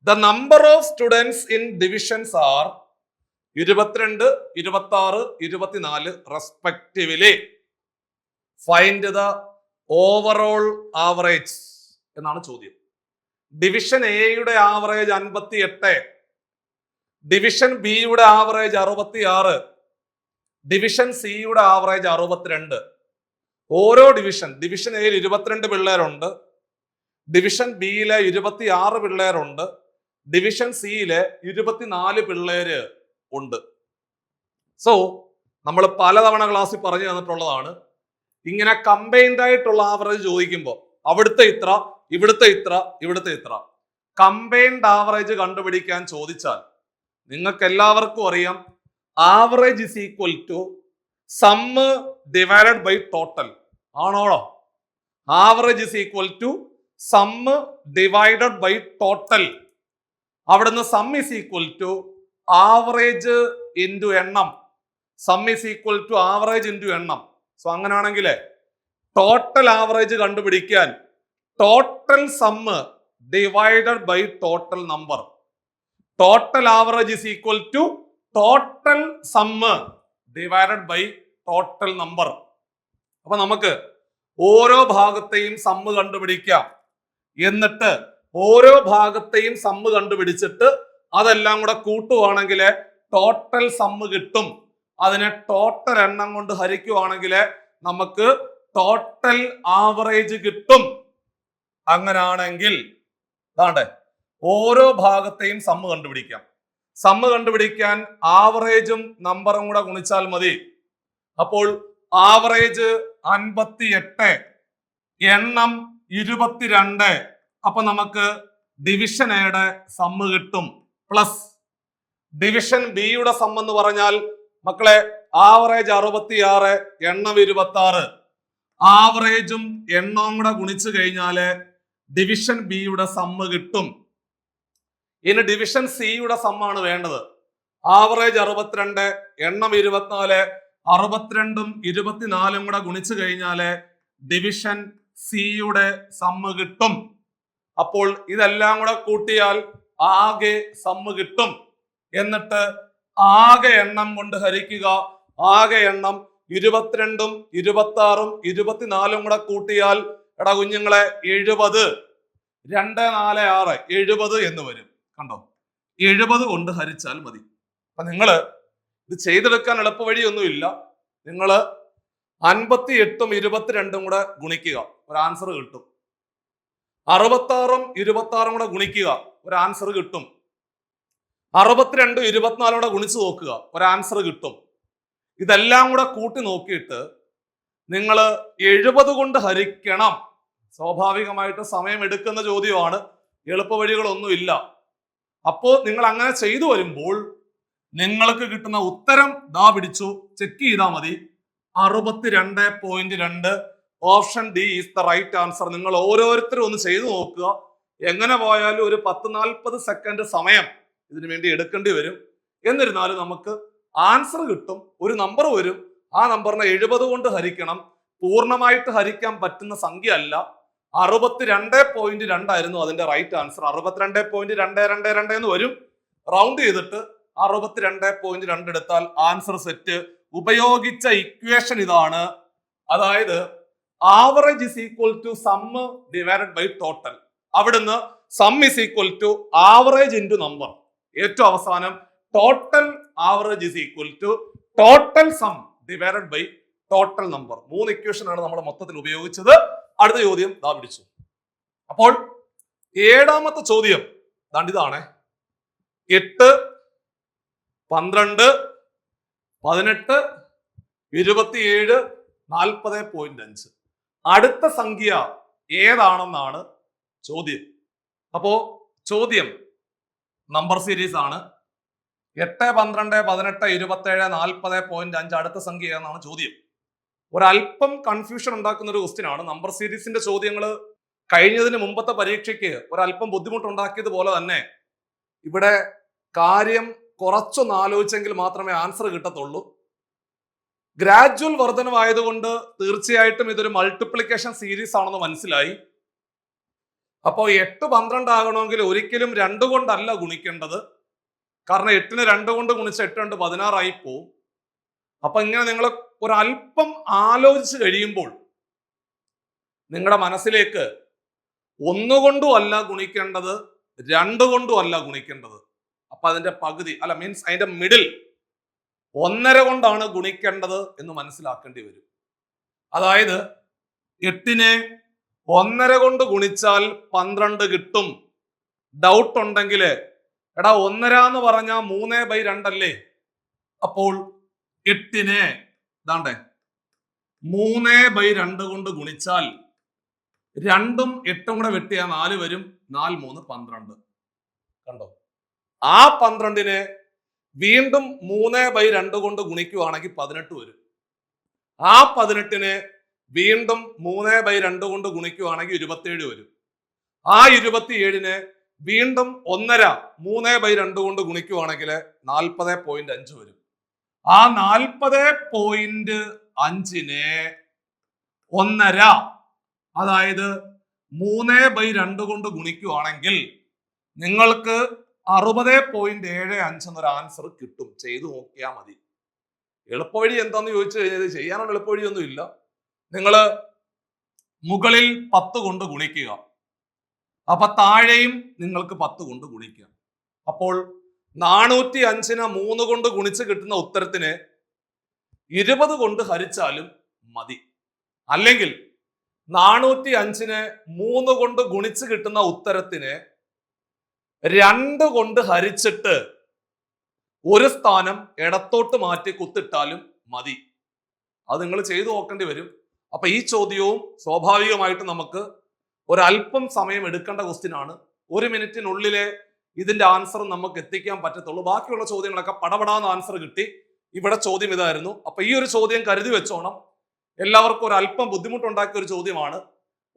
The number of students in divisions are 22, 26, 24 respectively. Find the overall average എന്നാണ് ചോദ്യം. Division എയുടെ average 58, division ബിയുടെ average 66, division സിയുടെ average 62. ഓരോ division എയിൽ 22 പിള്ളേരുണ്ട്, division ബിയിലെ 26 പിള്ളേരുണ്ട്, ഡിവിഷൻ സിയിലെ 24 പിള്ളേര് ഉണ്ട്. സോ നമ്മൾ പലതവണ ക്ലാസ്സിൽ പറഞ്ഞു തന്നിട്ടുള്ളതാണ്, ഇങ്ങനെ കമ്പൈൻഡ് ആയിട്ടുള്ള ആവറേജ് ചോദിക്കുമ്പോൾ അവിടുത്തെ ഇത്ര, ഇവിടുത്തെ ഇത്ര, ഇവിടുത്തെ ഇത്ര, കമ്പൈൻഡ് ആവറേജ് കണ്ടുപിടിക്കാൻ ചോദിച്ചാൽ നിങ്ങൾക്ക് എല്ലാവർക്കും അറിയാം average is equal to sum divided by total ആണോളോ? Average is equal to sum divided by total. അവിടുന്ന് sum is equal to average into എണ്ണം, sum is equal to average into എണ്ണം. സോ അങ്ങനെയാണെങ്കിൽ ടോട്ടൽ ആവറേജ് കണ്ടുപിടിക്കാൻ total sum divided by total number. Total average is equal to total sum divided by total number. അപ്പൊ നമുക്ക് ഓരോ ഭാഗത്തെയും sum കണ്ടുപിടിക്കാം. എന്നിട്ട് ഓരോ ഭാഗത്തെയും സമ്മ് കണ്ടുപിടിച്ചിട്ട് അതെല്ലാം കൂടെ കൂട്ടുവാണെങ്കിൽ ടോട്ടൽ സമ്മ് കിട്ടും. അതിനെ ടോട്ടൽ എണ്ണം കൊണ്ട് ഹരിക്കുവാണെങ്കിൽ നമുക്ക് ടോട്ടൽ ആവറേജ് കിട്ടും. അങ്ങനാണെങ്കിൽ ഓരോ ഭാഗത്തെയും സമ്മ് കണ്ടുപിടിക്കാം. സമ്മ് കണ്ടുപിടിക്കാൻ ആവറേജും നമ്പറും കൂടെ ഗുണിച്ചാൽ മതി. അപ്പോൾ ആവറേജ് 58, എണ്ണം 22. അപ്പൊ നമുക്ക് ഡിവിഷൻ എയുടെ സമ്മ് കിട്ടും. പ്ലസ് ഡിവിഷൻ ബിയുടെ സം എന്ന് പറഞ്ഞാൽ മക്കളെ ആവറേജ് 66, എണ്ണം 26. ആവറേജും എണ്ണവും കൂടെ ഗുണിച്ചു കഴിഞ്ഞാല് ഡിവിഷൻ ബിയുടെ സമ്മ് കിട്ടും. ഇനി ഡിവിഷൻ സിയുടെ സമ്മാണ് വേണ്ടത്. ആവറേജ് 62, എണ്ണം 24, 62ഉം 24ഉം കൂടെ ഗുണിച്ചു കഴിഞ്ഞാല് ഡിവിഷൻ സിയുടെ സമ്മ് കിട്ടും. അപ്പോൾ ഇതെല്ലാം കൂടെ കൂട്ടിയാൽ ആകെ സമ്മ് കിട്ടും. എന്നിട്ട് ആകെ എണ്ണം കൊണ്ട് ഹരിക്കുക. ആകെ എണ്ണം 22ഉം 26ഉം 24ഉം കൂടെ കൂട്ടിയാൽ എടാ കുഞ്ഞുങ്ങളെ 70, 2, 4, 6, 70 എന്ന് വരും. കണ്ടോ, 70 കൊണ്ട് ഹരിച്ചാൽ മതി. അപ്പൊ നിങ്ങള് ഇത് ചെയ്തെടുക്കാൻ എളുപ്പ വഴിയൊന്നുമില്ല. നിങ്ങൾ 58ഉം 22ഉം കൂടെ ഗുണിക്കുക, ഒരു ആൻസർ കിട്ടും. 66ഉം 26ഉം കൂടെ ഗുണിക്കുക, ഒരു ആൻസർ കിട്ടും. 62, 24 കൂടെ ഗുണിച്ച് നോക്കുക, ഒരു ആൻസർ കിട്ടും. ഇതെല്ലാം കൂടെ കൂട്ടി നോക്കിയിട്ട് നിങ്ങൾ 70 കൊണ്ട് ഹരിക്കണം. സ്വാഭാവികമായിട്ട് സമയം എടുക്കുന്ന ചോദ്യമാണ്, എളുപ്പ വഴികളൊന്നുമില്ല. അപ്പോ നിങ്ങൾ അങ്ങനെ ചെയ്തു വരുമ്പോൾ നിങ്ങൾക്ക് കിട്ടുന്ന ഉത്തരം ദാ പിടിച്ചു, ചെക്ക് ചെയ്താൽ മതി. 62.2. Option D is the right answer. നിങ്ങൾ ഓരോരുത്തരും ഒന്ന് ചെയ്തു നോക്കുക. എങ്ങനെ പോയാലും ഒരു 10-40 സെക്കൻഡ് സമയം ഇതിനു വേണ്ടി എടുക്കേണ്ടി വരും. എന്നിരുന്നാലും നമുക്ക് ആൻസർ കിട്ടും, ഒരു നമ്പർ വരും. ആ നമ്പറിനെ 70 കൊണ്ട് ഹരിക്കണം. പൂർണ്ണമായിട്ട് ഹരിക്കാൻ പറ്റുന്ന സംഖ്യ അല്ല. 62.2 ആയിരുന്നു അതിന്റെ റൈറ്റ് ആൻസർ. 62.222 എന്ന് വരും. റൗണ്ട് ചെയ്തിട്ട് 62.2 എടുത്താൽ ആൻസർ സെറ്റ്. ഉപയോഗിച്ച ഇക്വേഷൻ ഇതാണ്. അതായത് average is equal to sum divided by total. അവിടുന്ന് sum is equal to average into number. ഏറ്റവും അവസാനം total average is equal to total sum divided by total number. 3 equation ആണ് നമ്മൾ മൊത്തത്തിൽ ഉപയോഗിച്ചത്. അടുത്ത ചോദ്യം ദാ പിടിച്ചു. അപ്പോൾ ഏഴാമത്തെ ചോദ്യം ഇതാണ് 8, 12, 18, 27, 40.5. അടുത്ത സംഖ്യ ഏതാണെന്നാണ് ചോദ്യം. അപ്പോ ചോദ്യം നമ്പർ സീരീസ് ആണ്. 8, 12, 18, 27, 40.5 അടുത്ത സംഖ്യ ഏതാണെന്നാണ് ചോദ്യം. ഒരല്പം കൺഫ്യൂഷൻ ഉണ്ടാക്കുന്ന ഒരു ക്വസ്റ്റ്യൻ ആണ്. നമ്പർ സീരീസിന്റെ ചോദ്യങ്ങൾ കഴിഞ്ഞതിന് മുമ്പത്തെ പരീക്ഷയ്ക്ക് ഒരല്പം ബുദ്ധിമുട്ടുണ്ടാക്കിയതുപോലെ തന്നെ ഇവിടെ കാര്യം കുറച്ചൊന്ന് ആലോചിച്ചെങ്കിൽ മാത്രമേ ആൻസർ കിട്ടത്തുള്ളൂ. ഗ്രാജുവൽ വർധനമായതുകൊണ്ട് തീർച്ചയായിട്ടും ഇതൊരു മൾട്ടിപ്ലിക്കേഷൻ സീരീസ് ആണെന്ന് മനസ്സിലായി. അപ്പോൾ 8, 12 ആകണമെങ്കിൽ ഒരിക്കലും 2 കൊണ്ടല്ല ഗുണിക്കേണ്ടത്. കാരണം 8നെ 2 കൊണ്ട് ഗുണിച്ച് 8 × 16 പോവും. അപ്പൊ ഇങ്ങനെ നിങ്ങൾ ഒരല്പം ആലോചിച്ച് കഴിയുമ്പോൾ നിങ്ങളുടെ മനസ്സിലേക്ക് 1 കൊണ്ടും അല്ല ഗുണിക്കേണ്ടത്, 2 കൊണ്ടും അല്ല ഗുണിക്കേണ്ടത്. അപ്പൊ അതിന്റെ പകുതി മീൻസ് അതിന്റെ മിഡിൽ 1.5 കൊണ്ടാണ് ഗുണിക്കേണ്ടത് എന്ന് മനസ്സിലാക്കേണ്ടി വരും. അതായത് 8നെ 1.5 കൊണ്ട് ഗുണിച്ചാൽ 12 കിട്ടും. ഡൗട്ട് ഉണ്ടെങ്കിൽ എടാ 1.5 എന്ന് പറഞ്ഞാൽ 3/2 അല്ലേ? അപ്പോൾ 8നെ 3/2 കൊണ്ട് ഗുണിച്ചാൽ 2ഉം 8ഉം കൂടെ വെട്ടിയാൽ 4 വരും. 4 3 12. കണ്ടോ? ആ 12നെ വീണ്ടും 3/2 കൊണ്ട് ഗുണിക്കുവാണെങ്കിൽ 18 വരും. ആ 18നെ വീണ്ടും 3/2 കൊണ്ട് ഗുണിക്കുവാണെങ്കിൽ 27 വരും. ആ 27നെ വീണ്ടും 1.5 3/2 കൊണ്ട് ഗുണിക്കുവാണെങ്കിൽ 40.5 വരും. ആ 40.5നെ 1.5 അതായത് 3/2 കൊണ്ട് ഗുണിക്കുവാണെങ്കിൽ നിങ്ങൾക്ക് 60.75 എന്നൊരു ആൻസർ കിട്ടും. ചെയ്തു നോക്കിയാൽ മതി. എളുപ്പവഴി എന്താന്ന് ചോദിച്ചു കഴിഞ്ഞാൽ ചെയ്യാനുള്ള എളുപ്പവഴിയൊന്നും ഇല്ല. നിങ്ങൾ മുകളിൽ 10 കൊണ്ട് ഗുണിക്കുക, അപ്പൊ താഴെയും നിങ്ങൾക്ക് 10 കൊണ്ട് ഗുണിക്കുക. അപ്പോൾ 405നെ 3 കൊണ്ട് ഗുണിച്ച് കിട്ടുന്ന ഉത്തരത്തിന് 20 കൊണ്ട് ഹരിച്ചാലും മതി. അല്ലെങ്കിൽ 405നെ 3 കൊണ്ട് ഗുണിച്ച് കിട്ടുന്ന ഉത്തരത്തിന് 2 കൊണ്ട് ഹരിച്ചിട്ട് ഒരു സ്ഥാനം ഇടത്തോട്ട് മാറ്റി കുത്തിട്ടാലും മതി. അത് നിങ്ങൾ ചെയ്തു നോക്കേണ്ടി വരും. അപ്പൊ ഈ ചോദ്യവും സ്വാഭാവികമായിട്ട് നമുക്ക് ഒരല്പം സമയം എടുക്കേണ്ട ക്വസ്റ്റ്യൻ ആണ്. 1 മിനിറ്റിനുള്ളിലെ ഇതിന്റെ ആൻസർ നമുക്ക് എത്തിക്കാൻ പറ്റത്തുള്ളൂ. ബാക്കിയുള്ള ചോദ്യങ്ങളൊക്കെ പടപടാന്ന് ആൻസർ കിട്ടി. ഇവിടെ ചോദ്യം ഇതായിരുന്നു. അപ്പൊ ഈ ഒരു ചോദ്യം കരുതി വെച്ചോണം. എല്ലാവർക്കും ഒരു അല്പം ബുദ്ധിമുട്ടുണ്ടാക്കിയ ഒരു ചോദ്യമാണ്.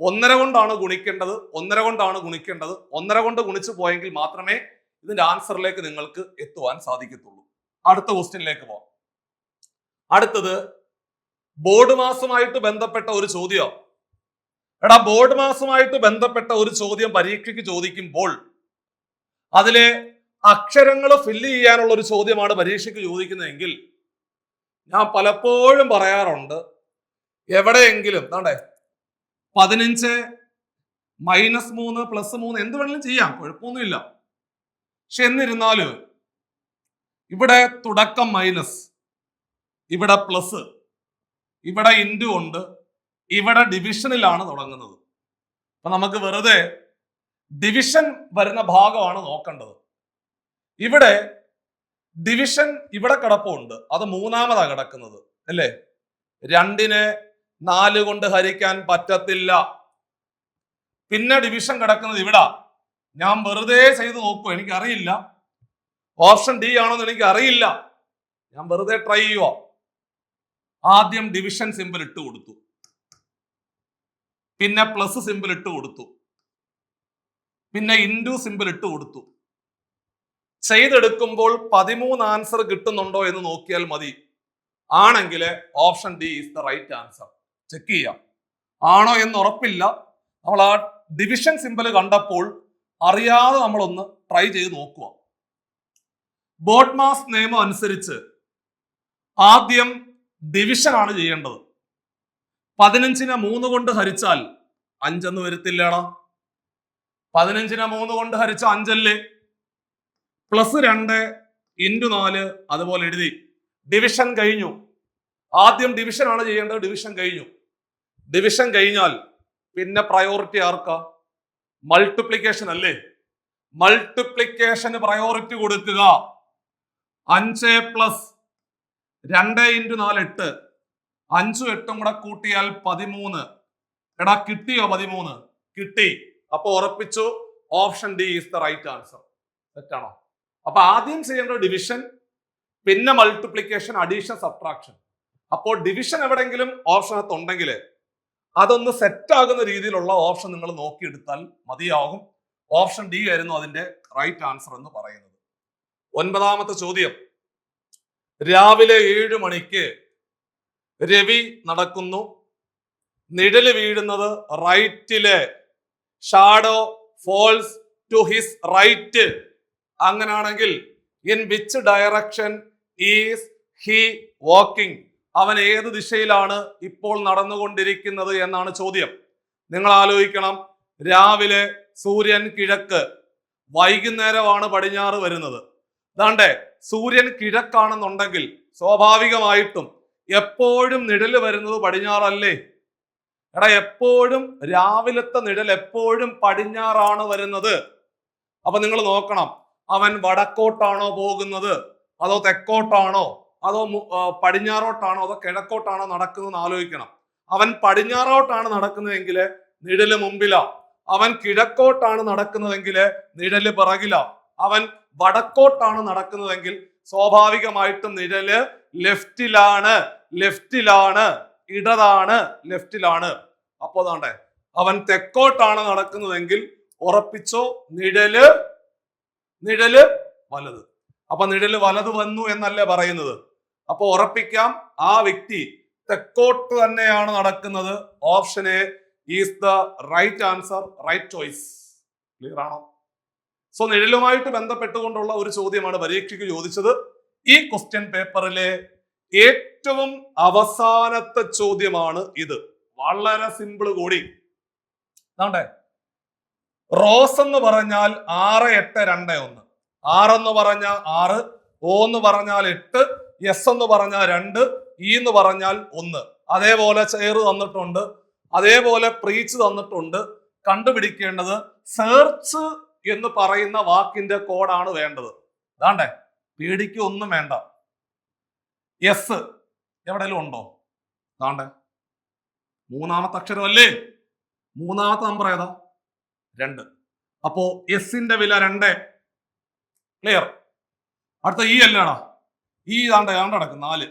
1.5 കൊണ്ടാണ് ഗുണിക്കേണ്ടത്, 1.5 കൊണ്ടാണ് ഗുണിക്കേണ്ടത്. 1.5 കൊണ്ട് ഗുണിച്ചു പോയെങ്കിൽ മാത്രമേ ഇതിന്റെ ആൻസറിലേക്ക് നിങ്ങൾക്ക് എത്തുവാൻ സാധിക്കത്തുള്ളൂ. അടുത്ത ക്വസ്റ്റ്യനിലേക്ക് പോവാം. അടുത്തത് ബോർഡ് മാസമായിട്ട് ബന്ധപ്പെട്ട ഒരു ചോദ്യം. എടാ, ബോർഡ് മാസമായിട്ട് ബന്ധപ്പെട്ട ഒരു ചോദ്യം പരീക്ഷയ്ക്ക് ചോദിക്കുമ്പോൾ അതിലെ അക്ഷരങ്ങൾ ഫില്ല് ചെയ്യാനുള്ള ഒരു ചോദ്യമാണ് പരീക്ഷയ്ക്ക് ചോദിക്കുന്നതെങ്കിൽ ഞാൻ പലപ്പോഴും പറയാറുണ്ട്, എവിടെയെങ്കിലും 15 -3 +3 എന്ത് വേണമെങ്കിലും ചെയ്യാം, കുഴപ്പമൊന്നുമില്ല. പക്ഷെ എന്നിരുന്നാലും ഇവിടെ തുടക്കം മൈനസ്, ഇവിടെ പ്ലസ്, ഇവിടെ ഇൻറ്റു ഉണ്ട്, ഇവിടെ ഡിവിഷനിലാണ് തുടങ്ങുന്നത്. അപ്പൊ നമുക്ക് വെറുതെ ഡിവിഷൻ വരുന്ന ഭാഗമാണ് നോക്കേണ്ടത്. ഇവിടെ ഡിവിഷൻ ഇവിടെ കിടപ്പുണ്ട്, അത് 3-മതാ കിടക്കുന്നത് അല്ലേ? 2നെ 4 കൊണ്ട് ഹരിക്കാൻ പറ്റത്തില്ല. പിന്നെ ഡിവിഷൻ കിടക്കുന്നത് ഇവിടെ. ഞാൻ വെറുതെ ചെയ്ത് നോക്കൂ, എനിക്കറിയില്ല. ഓപ്ഷൻ ഡി ആണോന്ന് എനിക്ക് അറിയില്ല. ഞാൻ വെറുതെ ട്രൈ ചെയ്യുക. ആദ്യം ഡിവിഷൻ സിമ്പിൾ ഇട്ട് കൊടുത്തു, പിന്നെ പ്ലസ് സിമ്പിൾ ഇട്ട് കൊടുത്തു, പിന്നെ ഇൻറ്റു സിമ്പിൾ ഇട്ട് കൊടുത്തു. ചെയ്തെടുക്കുമ്പോൾ 13 ആൻസർ കിട്ടുന്നുണ്ടോ എന്ന് നോക്കിയാൽ മതി. ആണെങ്കിൽ option D is the right answer. Check ചെയ്യാം. ആണോ എന്ന് ഉറപ്പില്ല. നമ്മൾ ആ ഡിവിഷൻ സിമ്പിൾ കണ്ടപ്പോൾ അറിയാതെ നമ്മളൊന്ന് ട്രൈ ചെയ്ത് നോക്കുക. ബോർഡ് മാസ് നിയമം അനുസരിച്ച് ആദ്യം ഡിവിഷൻ ആണ് ചെയ്യേണ്ടത്. 15നെ 3 കൊണ്ട് ഹരിച്ചാൽ 5 എന്ന് വരത്തില്ലടാ. 15നെ 3 കൊണ്ട് ഹരിച്ച 5 അല്ലേ? +2 × 4 അതുപോലെ എഴുതി. ഡിവിഷൻ കഴിഞ്ഞു. ആദ്യം ഡിവിഷൻ ആണ് ചെയ്യേണ്ടത്. ഡിവിഷൻ കഴിഞ്ഞു. ഡിവിഷൻ കഴിഞ്ഞാൽ പിന്നെ പ്രയോറിറ്റി ആർക്കാ? മൾട്ടിപ്ലിക്കേഷൻ അല്ലേ? മൾട്ടിപ്ലിക്കേഷന് പ്രയോറിറ്റി കൊടുക്കുക. 5 പ്ലസ് 2 × 4 8, 5ഉം 8ഉം കൂടെ കൂട്ടിയാൽ 13. എടാ കിട്ടിയോ? 13 കിട്ടി. അപ്പൊ ഉറപ്പിച്ചു option D is the right answer. തെറ്റാണോ? അപ്പൊ ആദ്യം ചെയ്യേണ്ട ഡിവിഷൻ, പിന്നെ മൾട്ടിപ്ലിക്കേഷൻ, അഡീഷൻ, സബ്ട്രാക്ഷൻ. അപ്പോൾ ഡിവിഷൻ എവിടെങ്കിലും ഓപ്ഷനകത്ത് ഉണ്ടെങ്കിൽ അതൊന്ന് സെറ്റ് ആകുന്ന രീതിയിലുള്ള ഓപ്ഷൻ നിങ്ങൾ നോക്കിയെടുത്താൽ മതിയാകും. ഓപ്ഷൻ ഡി ആയിരുന്നു അതിന്റെ റൈറ്റ് ആൻസർ എന്ന് പറയുന്നത്. 9ാമത്തെ ചോദ്യം. രാവിലെ 7 മണിക്ക് രവി നടക്കുന്നു. നിഴല് വീഴുന്നത് റൈറ്റില്. Shadow falls to his right. അങ്ങനാണെങ്കിൽ in which direction is he walking? അവൻ ഏത് ദിശയിലാണ് ഇപ്പോൾ നടന്നുകൊണ്ടിരിക്കുന്നത് എന്നാണ് ചോദ്യം. നിങ്ങൾ ആലോചിക്കണം. രാവിലെ സൂര്യൻ കിഴക്ക്, വൈകുന്നേരമാണ് പടിഞ്ഞാറ് വരുന്നത്. ദാണ്ടെ സൂര്യൻ കിഴക്കാണെന്നുണ്ടെങ്കിൽ സ്വാഭാവികമായിട്ടും എപ്പോഴും നിഴല് വരുന്നത് പടിഞ്ഞാറല്ലേ? എടാ എപ്പോഴും രാവിലത്തെ നിഴൽ എപ്പോഴും പടിഞ്ഞാറാണ് വരുന്നത്. അപ്പൊ നിങ്ങൾ നോക്കണം, അവൻ വടക്കോട്ടാണോ പോകുന്നത്, അതോ തെക്കോട്ടാണോ, അതോ പടിഞ്ഞാറോട്ടാണോ, അതോ കിഴക്കോട്ടാണോ നടക്കുന്നത് ആലോചിക്കണം. അവൻ പടിഞ്ഞാറോട്ടാണ് നടക്കുന്നതെങ്കിൽ നിഴല് മുമ്പിലാ. അവൻ കിഴക്കോട്ടാണ് നടക്കുന്നതെങ്കിൽ നിഴല് പിറകിലാ. അവൻ വടക്കോട്ടാണ് നടക്കുന്നതെങ്കിൽ സ്വാഭാവികമായിട്ടും നിഴല് ലെഫ്റ്റിലാണ്. ലെഫ്റ്റിലാണ്, ഇടതാണ്, ലെഫ്റ്റിലാണ്. അപ്പോ അതാണ്ടേ അവൻ തെക്കോട്ടാണ് നടക്കുന്നതെങ്കിൽ ഉറപ്പിച്ചോ നിഴല് വലത്. അപ്പൊ നിഴല് വലത് വന്നു എന്നല്ലേ പറയുന്നത്. അപ്പൊ ഉറപ്പിക്കാം ആ വ്യക്തി തെക്കോട്ട് തന്നെയാണ് നടക്കുന്നത്. Option A is the right answer, right choice. Clear ആണോ? സോ നിഴലുമായിട്ട് ബന്ധപ്പെട്ടുകൊണ്ടുള്ള ഒരു ചോദ്യമാണ് പരീക്ഷയ്ക്ക് ചോദിച്ചത്. ഈ ക്വസ്റ്റ്യൻ പേപ്പറിലെ ഏറ്റവും അവസാനത്തെ ചോദ്യമാണ് ഇത്. വളരെ സിമ്പിൾ കൂടി. ആണ്ടേ റോസ് എന്ന് പറഞ്ഞാൽ 6 8 2 1. 6 എന്ന് പറഞ്ഞാൽ 6, O എന്ന് പറഞ്ഞാൽ 8, S എന്ന് പറഞ്ഞാൽ 2, E എന്ന് പറഞ്ഞാൽ 1. അതേപോലെ ചെയർ തന്നിട്ടുണ്ട്, അതേപോലെ പ്രീച്ച് തന്നിട്ടുണ്ട്. കണ്ടുപിടിക്കേണ്ടത് സെർച്ച് എന്ന് പറയുന്ന വാക്കിന്റെ കോഡാണ് വേണ്ടത്. അതാണ്ടേ പേടിക്ക് ഒന്നും വേണ്ട. എസ് എവിടെയെങ്കിലും ഉണ്ടോ? അതാണ്ടേ 3ാമത്തെ അക്ഷരം അല്ലേ? 3ാമത്തെ നമ്പർ ഏതാ? 2. അപ്പോ എസിന്റെ വില 2. ക്ലിയർ? അടുത്ത ഈ അല്ലേടാ, ഈ ഇതാണ്ട് കിടക്കും 4.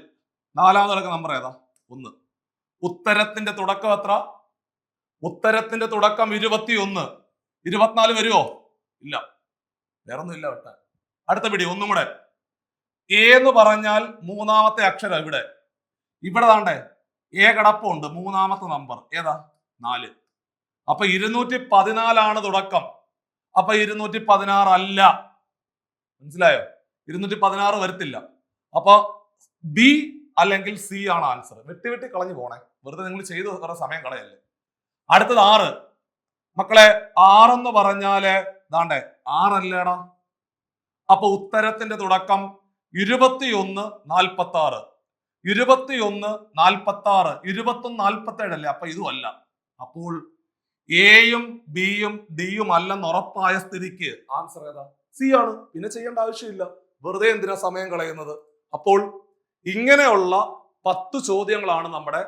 4ാമത് കിടക്കുന്ന നമ്പർ ഏതാ? 1. ഉത്തരത്തിന്റെ തുടക്കം എത്ര? ഉത്തരത്തിന്റെ തുടക്കം 21. 24 വരുമോ? ഇല്ല, വേറൊന്നും ഇല്ല വെട്ടാൻ. അടുത്ത പിടി ഒന്നും കൂടെ. എ എന്ന് പറഞ്ഞാൽ 3ാമത്തെ അക്ഷരം ഇവിടെ താണ്ടേ എ കിടപ്പുണ്ട്. 3ാമത്തെ നമ്പർ ഏതാ? 4. അപ്പൊ 214 തുടക്കം. അപ്പൊ 216 അല്ല. മനസ്സിലായോ? 216 വരത്തില്ല. അപ്പൊ ബി അല്ലെങ്കിൽ സി ആണ് ആൻസർ. വെട്ടി കളഞ്ഞു പോണേ, വെറുതെ നിങ്ങൾ ചെയ്ത് വേറെ സമയം കളയല്ലേ. അടുത്തത് 6. മക്കളെ 6 എന്ന് പറഞ്ഞാല് ദാണ്ടേ 6 അല്ലേടാ. അപ്പൊ ഉത്തരത്തിന്റെ തുടക്കം 21 46. 21 46, 21 47 അല്ലേ? അപ്പൊ ഇതും അല്ല. അപ്പോൾ എയും ബിയും ഡിയും അല്ലെന്ന് ഉറപ്പായ സ്ഥിതിക്ക് ആൻസർ ഏതാ? സി ആണ്. പിന്നെ ചെയ്യേണ്ട ആവശ്യമില്ല, വെറുതെ എന്തിനാ സമയം കളയുന്നത്. അപ്പോൾ ഇങ്ങനെയുള്ള 10 ചോദ്യങ്ങളാണ് നമ്മുടെ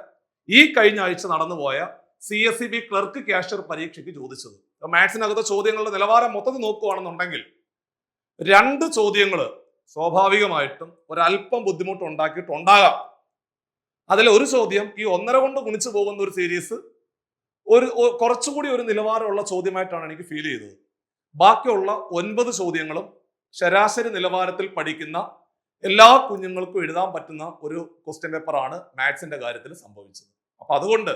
ഈ കഴിഞ്ഞ ആഴ്ച നടന്നുപോയ CSEB ക്ലർക്ക് കാഷ്യർ പരീക്ഷയ്ക്ക് ചോദിച്ചത്. മാത്സിനകത്തെ ചോദ്യങ്ങളുടെ നിലവാരം മൊത്തത്തിൽ നോക്കുകയാണെന്നുണ്ടെങ്കിൽ 2 ചോദ്യങ്ങൾ സ്വാഭാവികമായിട്ടും ഒരല്പം ബുദ്ധിമുട്ട് ഉണ്ടാക്കിയിട്ടുണ്ടാകാം. അതിൽ ഒരു ചോദ്യം ഈ 1.5 കൊണ്ട് ഗുണിച്ചു പോകുന്ന ഒരു സീരീസ് കുറച്ചുകൂടി ഒരു നിലവാരമുള്ള ചോദ്യമായിട്ടാണ് എനിക്ക് ഫീൽ ചെയ്തത്. ബാക്കിയുള്ള 9 ചോദ്യങ്ങളും ശരാശരി നിലവാരത്തിൽ പഠിക്കുന്ന എല്ലാ കുഞ്ഞുങ്ങൾക്കും എഴുതാൻ പറ്റുന്ന ഒരു ക്വസ്റ്റ്യൻ പേപ്പറാണ് മാത്സിന്റെ കാര്യത്തിൽ സംഭവിച്ചത്. അപ്പൊ അതുകൊണ്ട്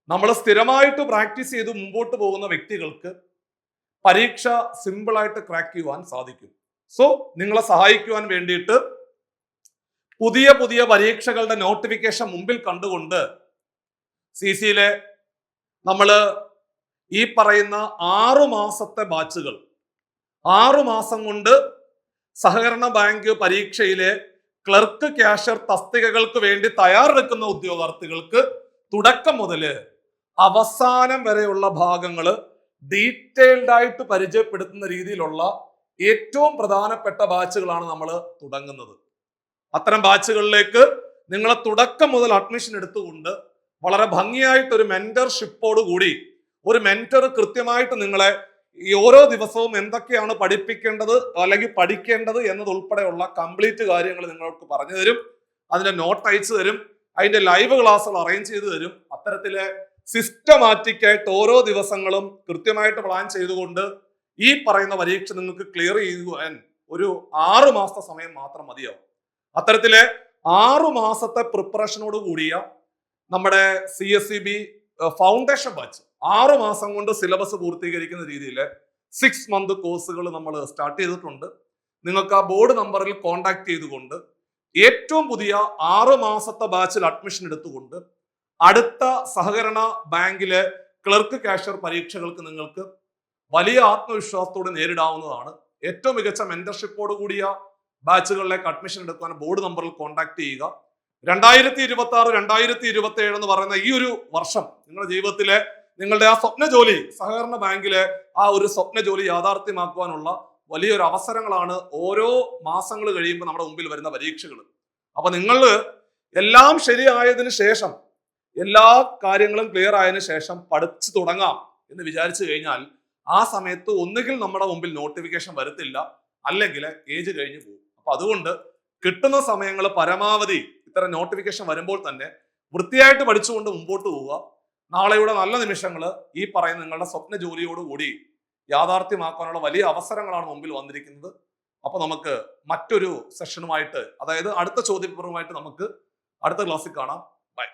നമ്മൾ സ്ഥിരമായിട്ട് പ്രാക്ടീസ് ചെയ്ത് മുമ്പോട്ട് പോകുന്ന വ്യക്തികൾക്ക് പരീക്ഷ സിമ്പിളായിട്ട് ക്രാക്ക് ചെയ്യുവാൻ സാധിക്കും. സോ നിങ്ങളെ സഹായിക്കുവാൻ വേണ്ടിയിട്ട് പുതിയ പരീക്ഷകളുടെ നോട്ടിഫിക്കേഷൻ മുമ്പിൽ കണ്ടുകൊണ്ട് CCയിലെ നമ്മൾ ഈ പറയുന്ന 6 മാസത്തെ ബാച്ചുകൾ 6 മാസം കൊണ്ട് സഹകരണ ബാങ്ക് പരീക്ഷയിലെ ക്ലർക്ക് കാഷ്യർ തസ്തികകൾക്ക് വേണ്ടി തയ്യാറെടുക്കുന്ന ഉദ്യോഗാർത്ഥികൾക്ക് തുടക്കം മുതൽ അവസാനം വരെയുള്ള ഭാഗങ്ങൾ ഡീറ്റെയിൽഡ് ആയിട്ട് പരിചയപ്പെടുത്തുന്ന രീതിയിലുള്ള ഏറ്റവും പ്രധാനപ്പെട്ട ബാച്ചുകളാണ് നമ്മൾ തുടങ്ങുന്നത്. അത്തരം ബാച്ചുകളിലേക്ക് നിങ്ങളെ തുടക്കം മുതൽ അഡ്മിഷൻ എടുത്തുകൊണ്ട് വളരെ ഭംഗിയായിട്ട് ഒരു മെന്റർഷിപ്പോട് കൂടി ഒരു മെന്റർ കൃത്യമായിട്ട് നിങ്ങളെ ഈ ഓരോ ദിവസവും എന്തൊക്കെയാണ് പഠിപ്പിക്കേണ്ടത് അല്ലെങ്കിൽ പഠിക്കേണ്ടത് എന്നതുൾപ്പെടെയുള്ള കംപ്ലീറ്റ് കാര്യങ്ങൾ നിങ്ങൾക്ക് പറഞ്ഞു തരും. അതിന്റെ നോട്ട് അയച്ചു തരും. അതിന്റെ ലൈവ് ക്ലാസ്സുകൾ അറേഞ്ച് ചെയ്തു തരും. അത്തരത്തിലെ സിസ്റ്റമാറ്റിക് ആയിട്ട് ഓരോ ദിവസങ്ങളും കൃത്യമായിട്ട് പ്ലാൻ ചെയ്തുകൊണ്ട് ഈ പറയുന്ന പരീക്ഷ നിങ്ങൾക്ക് ക്ലിയർ ചെയ്യുവാൻ ഒരു 6 മാസത്തെ സമയം മാത്രം മതിയാവും. അത്തരത്തിലെ 6 മാസത്തെ പ്രിപ്പറേഷനോട് കൂടിയ നമ്മുടെ CSEB ഫൗണ്ടേഷൻ ബാച്ച് 6 മാസം കൊണ്ട് സിലബസ് പൂർത്തീകരിക്കുന്ന രീതിയിൽ 6 മന്ത് കോഴ്സുകൾ നമ്മൾ സ്റ്റാർട്ട് ചെയ്തിട്ടുണ്ട്. നിങ്ങൾക്ക് ആ ബോർഡ് നമ്പറിൽ കോൺടാക്ട് ചെയ്തുകൊണ്ട് ഏറ്റവും പുതിയ 6 മാസത്തെ ബാച്ചിൽ അഡ്മിഷൻ എടുത്തുകൊണ്ട് അടുത്ത സഹകരണ ബാങ്കിലെ ക്ലർക്ക് കാഷ്യർ പരീക്ഷകൾക്ക് നിങ്ങൾക്ക് വലിയ ആത്മവിശ്വാസത്തോടെ നേരിടാവുന്നതാണ്. ഏറ്റവും മികച്ച മെന്റർഷിപ്പോട് കൂടിയ ബാച്ചുകളിലേക്ക് അഡ്മിഷൻ എടുക്കാൻ ബോർഡ് നമ്പറിൽ കോൺടാക്ട് ചെയ്യുക. 2026, 2027 എന്ന് പറയുന്ന ഈ ഒരു വർഷം നിങ്ങളുടെ ജീവിതത്തിലെ നിങ്ങളുടെ ആ സ്വപ്ന ജോലി സഹകരണ ബാങ്കിലെ ആ ഒരു സ്വപ്ന ജോലി യാഥാർത്ഥ്യമാക്കുവാനുള്ള വലിയൊരു അവസരങ്ങളാണ് ഓരോ മാസങ്ങൾ കഴിയുമ്പോൾ നമ്മുടെ മുമ്പിൽ വരുന്ന പരീക്ഷകൾ. അപ്പൊ നിങ്ങൾ എല്ലാം ശരിയായതിനു ശേഷം എല്ലാ കാര്യങ്ങളും ക്ലിയർ ആയതിനു ശേഷം പഠിച്ചു തുടങ്ങാം എന്ന് വിചാരിച്ചു കഴിഞ്ഞാൽ ആ സമയത്ത് ഒന്നുകിൽ നമ്മുടെ മുമ്പിൽ നോട്ടിഫിക്കേഷൻ വരത്തില്ല, അല്ലെങ്കിൽ ഏജ് കഴിഞ്ഞു പോകും. അപ്പൊ അതുകൊണ്ട് കിട്ടുന്ന സമയങ്ങൾ പരമാവധി ഇത്തരം നോട്ടിഫിക്കേഷൻ വരുമ്പോൾ തന്നെ വൃത്തിയായിട്ട് പഠിച്ചുകൊണ്ട് മുമ്പോട്ട് പോവുക. നാളെയുടെ നല്ല നിമിഷങ്ങൾ ഈ പറയുന്ന നിങ്ങളുടെ സ്വപ്ന ജോലിയോടുകൂടി യാഥാർത്ഥ്യമാക്കാനുള്ള വലിയ അവസരങ്ങളാണ് മുമ്പിൽ വന്നിരിക്കുന്നത്. അപ്പൊ നമുക്ക് മറ്റൊരു സെഷനുമായിട്ട്, അതായത് അടുത്ത ചോദ്യപേപ്പറുമായിട്ട് നമുക്ക് അടുത്ത ക്ലാസ്സിൽ കാണാം. ബൈ.